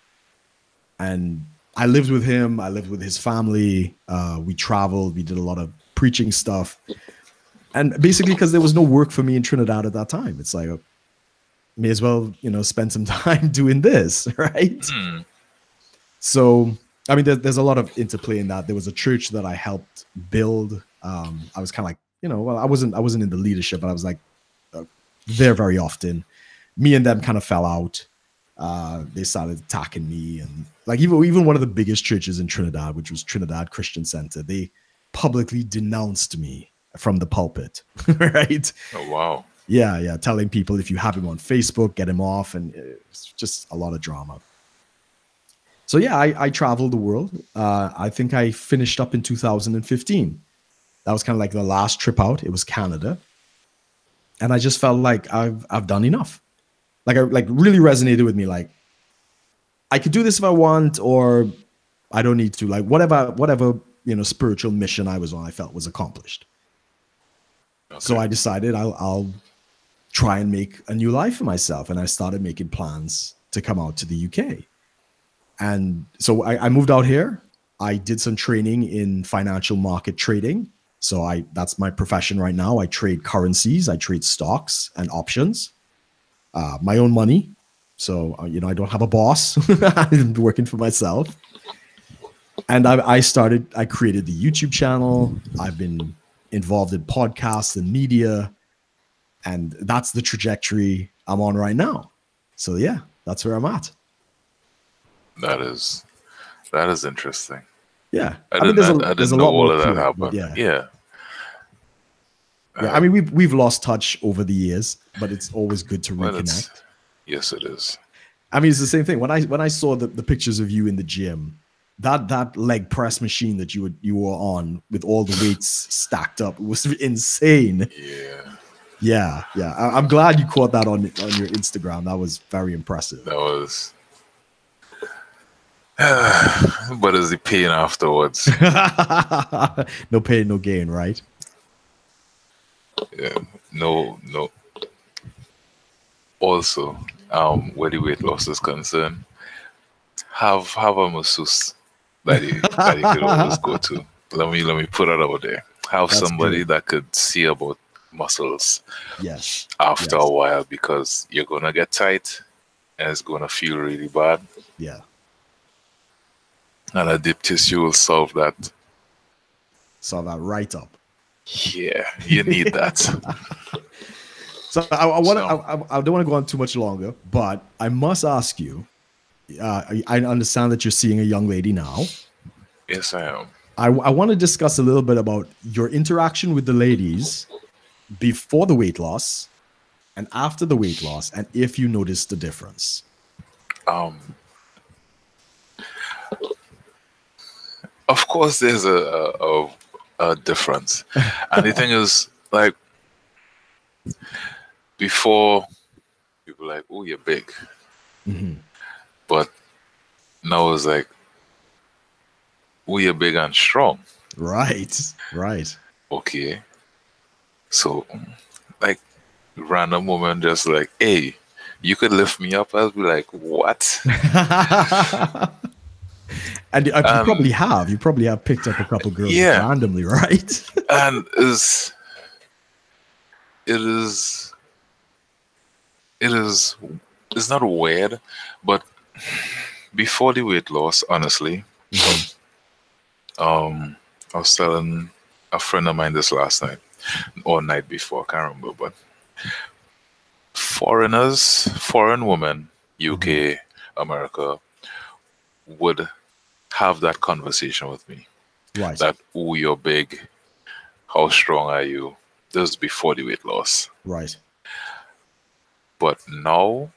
And I lived with him. I lived with his family. We traveled. We did a lot of preaching stuff. And basically, because there was no work for me in Trinidad at that time, it's like, may as well, spend some time doing this, right? So, I mean, there's a lot of interplay in that. There was a church that I helped build. I was kind of like, I wasn't in the leadership, but I was like there very often. Me and them kind of fell out. They started attacking me, and like even one of the biggest churches in Trinidad, which was Trinidad Christian Center, they publicly denounced me from the pulpit. Right? Oh wow. Yeah, telling people if you have him on Facebook, get him off, and it's just a lot of drama. So yeah, I traveled the world. I think I finished up in 2015. That was kind of like the last trip out. It was Canada, and I just felt like I've done enough. like really resonated with me. Like, I could do this if I want, or I don't need to. Like, whatever, spiritual mission I was on, I felt was accomplished. So Okay. I decided I'll try and make a new life for myself, and I started making plans to come out to the UK. And so I moved out here. I did some training in financial market trading. So that's my profession right now. I trade currencies, I trade stocks and options, my own money. So, I don't have a boss. I'm working for myself. And I created the YouTube channel. I've been involved in podcasts and media. And that's the trajectory I'm on right now. So yeah, that's where I'm at. That is interesting. Yeah. I I mean, didn't I there's a didn't know lot all more of that to it, but happened. yeah. Yeah. Yeah. I mean, we've lost touch over the years, but it's always good to Well, reconnect. yes, it is. I mean, it's the same thing. When I saw the pictures of you in the gym, that leg press machine that you were on with all the weights stacked up, it was insane. Yeah. Yeah, yeah. I'm glad you caught that on your Instagram. That was very impressive. That was. But is the pain afterwards? No pain, no gain, right? Yeah. No. Also, where the weight loss is concerned, have a masseuse that you could always go to. Let me put it out there. Have That's somebody good. that could see about muscles Yes. after Yes. a while, because you're gonna get tight and it's gonna feel really bad. Yeah. And a deep tissue will solve that. Saw that right up. Yeah, you need that. So I don't want to go on too much longer, but I must ask you. I understand that you're seeing a young lady now. Yes, I am. I want to discuss a little bit about your interaction with the ladies before the weight loss and after the weight loss, and if you noticed the difference. Of course, there's a difference, and the thing is, like, before people were like, "Oh, you're big," but now it's like, "Oh, you're big and strong." Right. Right. Okay, so like, random woman just like, "Hey, you could lift me up." I'll be like, "What?" And you probably have. You probably have picked up a couple girls randomly, right? And it's not weird, but before the weight loss, honestly, I was telling a friend of mine this last night or night before, I can't remember, but foreign women, UK, America, would have that conversation with me. Right. That, "Oh, you're big. How strong are you?" This was before the weight loss. Right. But now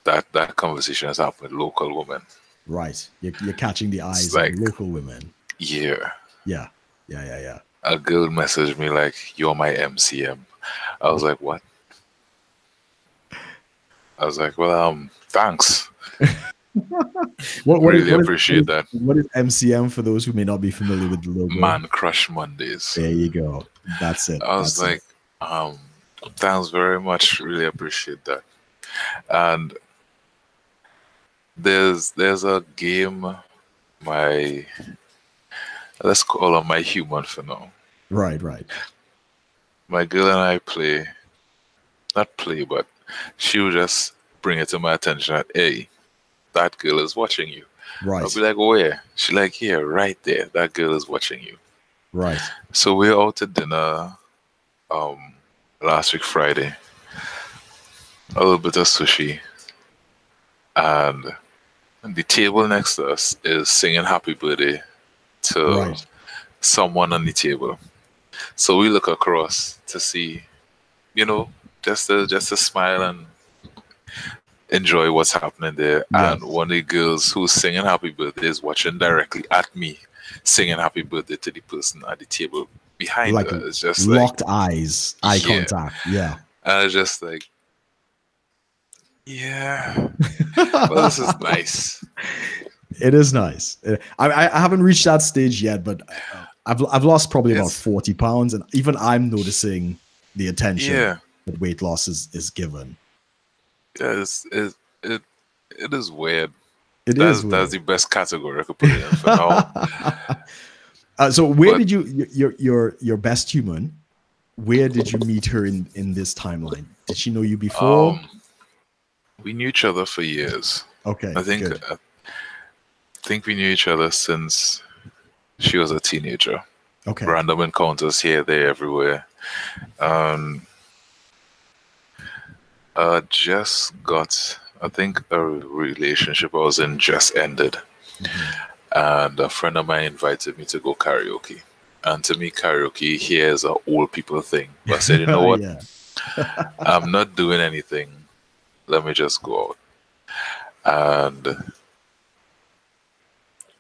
that conversation has happened with local women. Right. You're catching the eyes like, of local women. Yeah. Yeah. Yeah. Yeah. Yeah. A girl messaged me like, "You're my MCM." I was like, "What?" I was like, "Well, thanks." Really appreciate that. What is MCM for those who may not be familiar with the logo? Man Crush Mondays. There you go. That's it. I was like, thanks very much. Really appreciate that. And there's a game, let's call her my human for now. Right, right. My girl and I but she would just bring it to my attention that, "Hey, that girl is watching you." Right. I'll be like, "Where?" She's like, "Here, right there. That girl is watching you." Right. So we're out to dinner last week Friday. A little bit of sushi. And the table next to us is singing happy birthday to someone on the table. So we look across to see, just to smile and enjoy what's happening there. Yes. And one of the girls who's singing happy birthday is watching directly at me, singing happy birthday to the person at the table behind her. It's just locked eyes, eye contact. Yeah. And it's just like, Yeah. Well, this is nice. It is nice. I haven't reached that stage yet, but I've lost probably about It's 40 pounds, and even I'm noticing the attention yeah. that weight loss is given. Yeah, it it is weird. It is That's weird. the best category I could put it in for now. So where But did you your best human? Where did you meet her in this timeline? Did she know you before? um, we knew each other for years. Okay, I think good. I think we knew each other since she was a teenager. Okay, Random encounters here, there, everywhere. Um, just got, I think, a relationship I was in just ended, mhm. and a friend of mine invited me to go karaoke. And to me, karaoke here is a old people thing. But I said, you know what? Yeah, I'm not doing anything. Let me just go out. And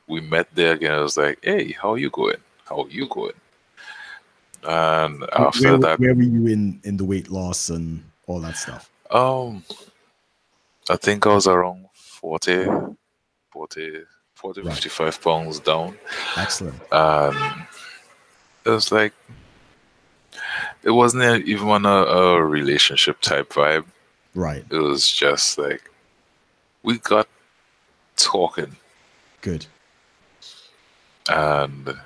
we met there again. I was like, hey, how are you going? How are you going? And after that, where were you in the weight loss and all that stuff? um, I think I was around 40, 40, Right, 55 pounds down. excellent. And it was like, it wasn't even a relationship type vibe. Right, It was just like, we got talking, good. and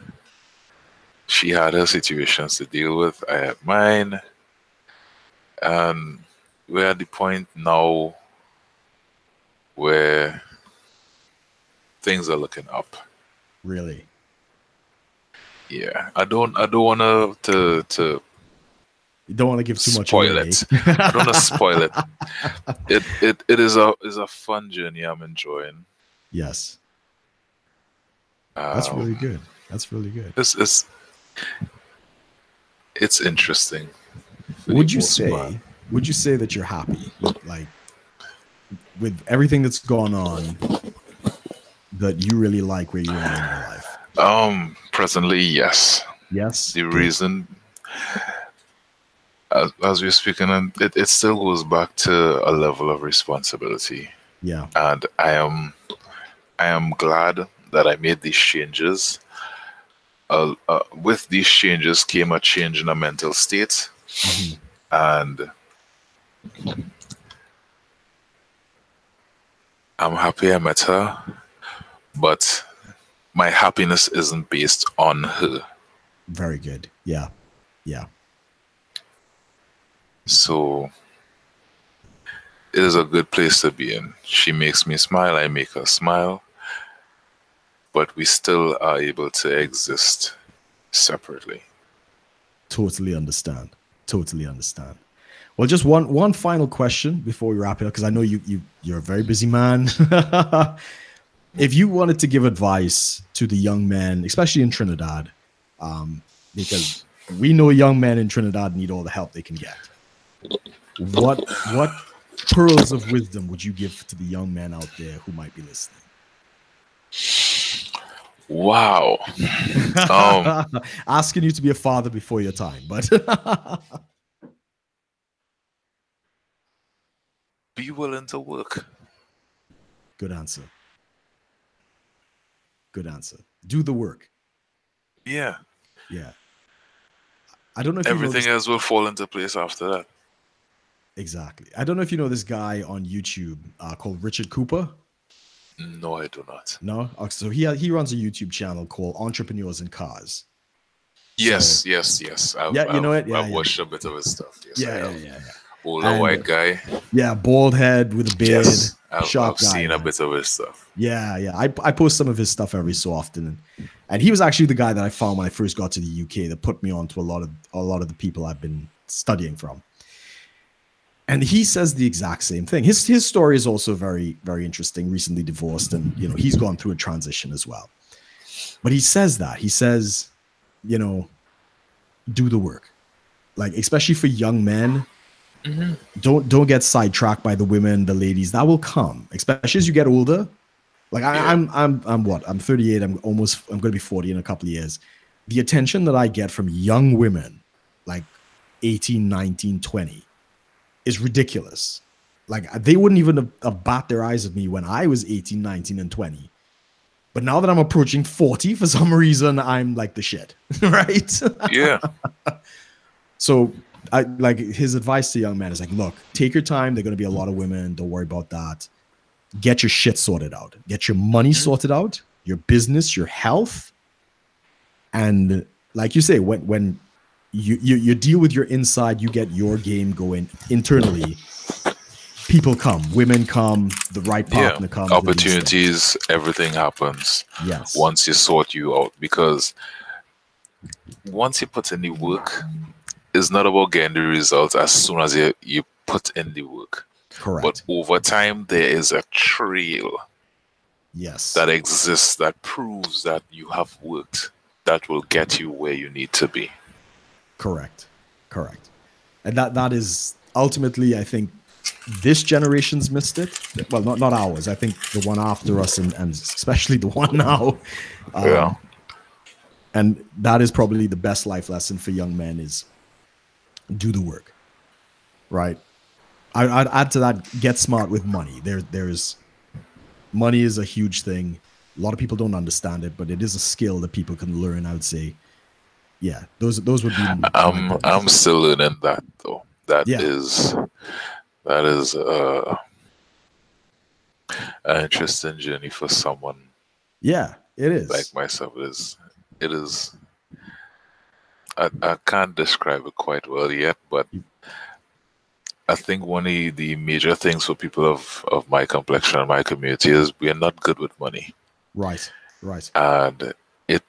she had her situations to deal with. I had mine. And we're at the point now where things are looking up. Really. Yeah, I don't want to You don't want to give too much spoil away. it. I don't want to spoil it. It is a fun journey I'm enjoying. Yes, that's really Um, good. That's really good. it's interesting for the Would you most part. say would you say that you're happy with like with everything that's gone on, that you really like where you are in your life? Presently, yes. Yes, The good. reason, as we're speaking, and it still goes back to a level of responsibility, Yeah. and I am glad that I made these changes. With these changes came a change in a mental state, Mhm. and I'm happy I met her, but my happiness isn't based on her. Very good. Yeah. Yeah. So it is a good place to be in. She makes me smile, I make her smile, but we still are able to exist separately. Totally understand. Totally understand. Well, just one final question before we wrap it up, because I know you're a very busy man. If you wanted to give advice to the young men, especially in Trinidad, because we know young men in Trinidad need all the help they can get. What pearls of wisdom would you give to the young men out there who might be listening? Wow. Um, Asking you to be a father before your time, but be willing to work. good answer. Good answer. Do the work. Yeah. Yeah. I don't know if you know Everything this. else will fall into place after that. Exactly. I don't know if you know this guy on YouTube called Richard Cooper. No, I do not. No? So he runs a YouTube channel called Entrepreneurs in Cars. So Yes, yes, yes. yeah, you know it? Yeah, I've yeah. watched a bit of his stuff. Yes, I Yeah, yeah, have. yeah, yeah. Older And white guy. yeah, bald head with a beard, Yes, I've sharp I've guy, seen a man. bit of his stuff. Yeah, yeah. I post some of his stuff every so often, and he was actually the guy that I found when I first got to the UK that put me on to a lot of the people I've been studying from. And he says the exact same thing. His story is also very, very interesting. Recently divorced, and he's gone through a transition as well. But he says, do the work. Like, especially for young men, Mm-hmm. don't get sidetracked by the women, the ladies. That will come, especially as you get older. Like Yeah, I'm what? I'm 38. I'm going to be 40 in a couple of years. The attention that I get from young women, like 18, 19, 20, is ridiculous. Like they wouldn't even have bat their eyes at me when I was 18, 19, and 20. But now that I'm approaching 40, for some reason, I'm like the shit, right? Yeah. So I like his advice to young men is like, look, take your time. There are going to be a lot of women. Don't worry about that. Get your shit sorted out. Get your money sorted out, your business, your health. And like you say, when you deal with your inside, you get your game going internally. People come, women come, the right partner comes. Opportunities, everything happens. Yes. Once you sort you out, because once you put in the work, it's not about getting the results as soon as you put in the work. Correct. But over time, there is a trail. Yes. That exists that proves that you have worked, that will get you where you need to be. Correct. And that is ultimately, I think, this generation's missed it. Well, not ours. I think the one after us, and especially the one now. And that is probably the best life lesson for young men is do the work, right? I'd add to that, get smart with money. There's money is a huge thing. A lot of people don't understand it, but it is a skill that people can learn. I would say, yeah, those would be. I'm still learning that though. That is an interesting journey for someone. Yeah, it is. Like myself, it is. I can't describe it quite well yet, but I think one of the major things for people of my complexion and my community is we are not good with money. Right. And it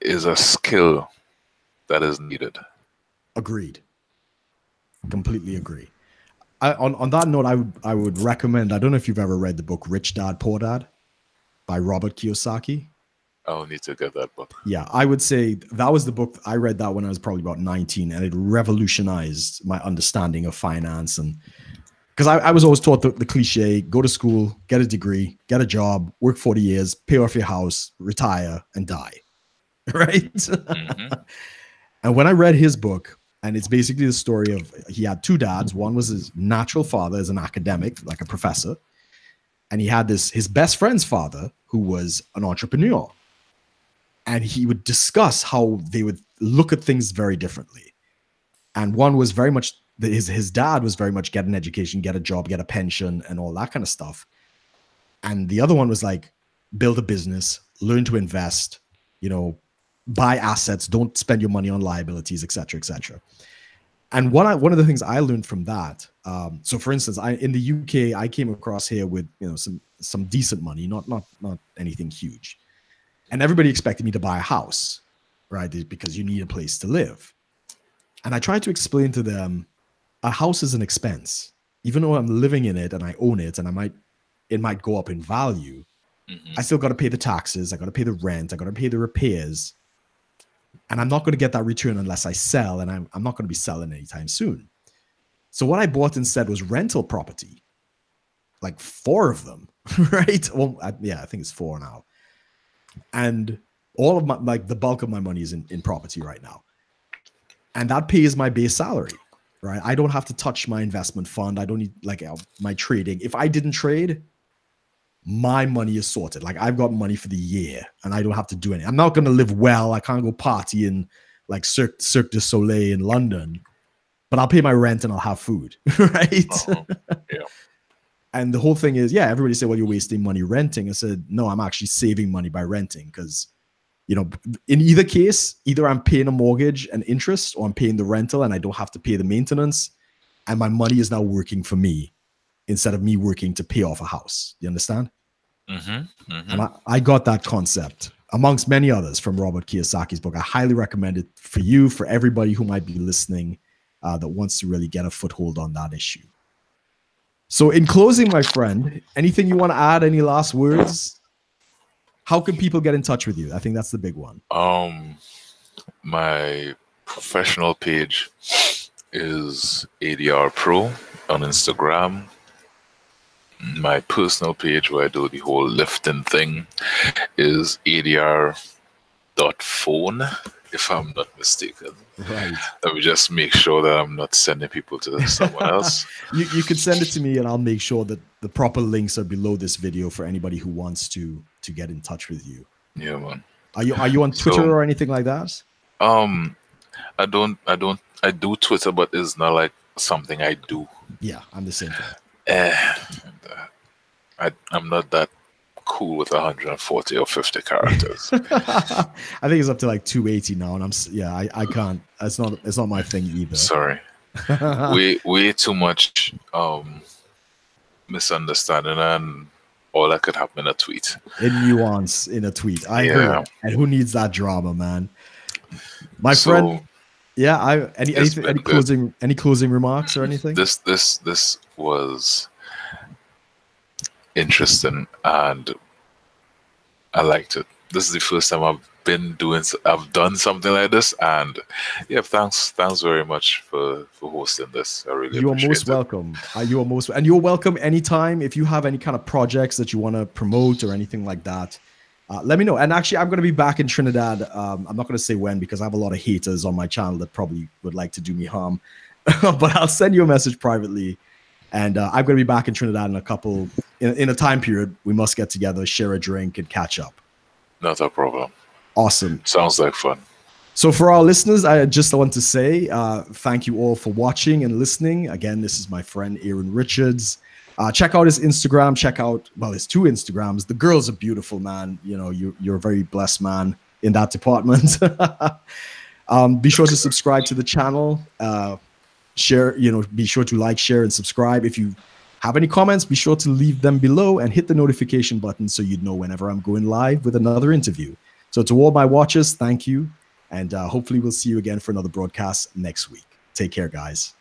is a skill that is needed. Agreed. Completely agree. On that note, I would recommend, I don't know if you've ever read the book Rich Dad, Poor Dad by Robert Kiyosaki. I'll need to get that book. Yeah, I would say that was the book. I read that when I was probably about 19, and it revolutionized my understanding of finance. And because I was always taught the cliche, go to school, get a degree, get a job, work 40 years, pay off your house, retire, and die. Right? And when I read his book, and it's basically the story of, he had two dads. One was his natural father as an academic, like a professor. And he had his best friend's father, who was an entrepreneur. And he would discuss how they would look at things very differently. And one was very much, his dad was very much get an education, get a job, get a pension, and all that kind of stuff. And the other one was like, build a business, learn to invest, buy assets, don't spend your money on liabilities, et cetera, et cetera. And one of the things I learned from that, so for instance, in the UK, I came across here with some decent money, not anything huge. And everybody expected me to buy a house, right? Because you need a place to live. And I tried to explain to them, a house is an expense. Even though I'm living in it and I own it and it might go up in value, I still got to pay the taxes. I got to pay the rent. I got to pay the repairs. And I'm not going to get that return unless I sell. And I'm not going to be selling anytime soon. So what I bought instead was rental property, like 4 of them, right? Well, I think it's 4 now. And all of my, the bulk of my money is in property right now. And that pays my base salary, right? I don't have to touch my investment fund. I don't need my trading. If I didn't trade, my money is sorted. Like I've got money for the year and I don't have to do anything. I'm not going to live well. I can't go party in like Cirque du Soleil in London, but I'll pay my rent and I'll have food, right? Yeah. And the whole thing is, everybody said, well, you're wasting money renting. I said, no, I'm actually saving money by renting because, in either case, either I'm paying a mortgage and interest or I'm paying the rental and I don't have to pay the maintenance. And my money is now working for me instead of me working to pay off a house. You understand? And I got that concept amongst many others from Robert Kiyosaki's book. I highly recommend it for you, for everybody who might be listening that wants to really get a foothold on that issue. So in closing, my friend, anything you want to add? Any last words? How can people get in touch with you? I think that's the big one. My professional page is ADR Pro on Instagram. My personal page where I do the whole lifting thing is ADR.phone. if I'm not mistaken. Right. Let me just make sure that I'm not sending people to someone else. You could send it to me, and I'll make sure that the proper links are below this video for anybody who wants to get in touch with you. Yeah, man. Are you on Twitter or anything like that? I do Twitter, but it's not like something I do. Yeah, I'm the same thing. I'm not that cool with 140 or 50 characters. I think it's up to like 280 now, and I can't. It's not my thing either. Sorry. way too much misunderstanding, and all that could happen in a tweet. In nuance in a tweet. I agree. And who needs that drama, man? My friend. Yeah, any closing remarks or anything? This was interesting, and I liked it. This is the first time I've done something like this, and yeah, thanks very much for hosting this. I really appreciate it. Most welcome. You're welcome anytime. If you have any kind of projects that you want to promote or anything like that, let me know. And actually, I'm going to be back in Trinidad. I'm not going to say when, because I have a lot of haters on my channel that probably would like to do me harm. But I'll send you a message privately. And I'm going to be back in Trinidad in a time period. We must get together, share a drink, and catch up. Not a problem. Awesome. Sounds like fun. So for our listeners, I just want to say thank you all for watching and listening. Again, this is my friend Aaron Richards. Check out his Instagram. His 2 Instagrams. The girls are beautiful, man. You know, you're a very blessed man in that department. Be sure to subscribe to the channel. Share, be sure to like, share, and subscribe. If you have any comments, be sure to leave them below and hit the notification button so you'd know whenever I'm going live with another interview. So to all my watchers, thank you. And hopefully we'll see you again for another broadcast next week. Take care, guys.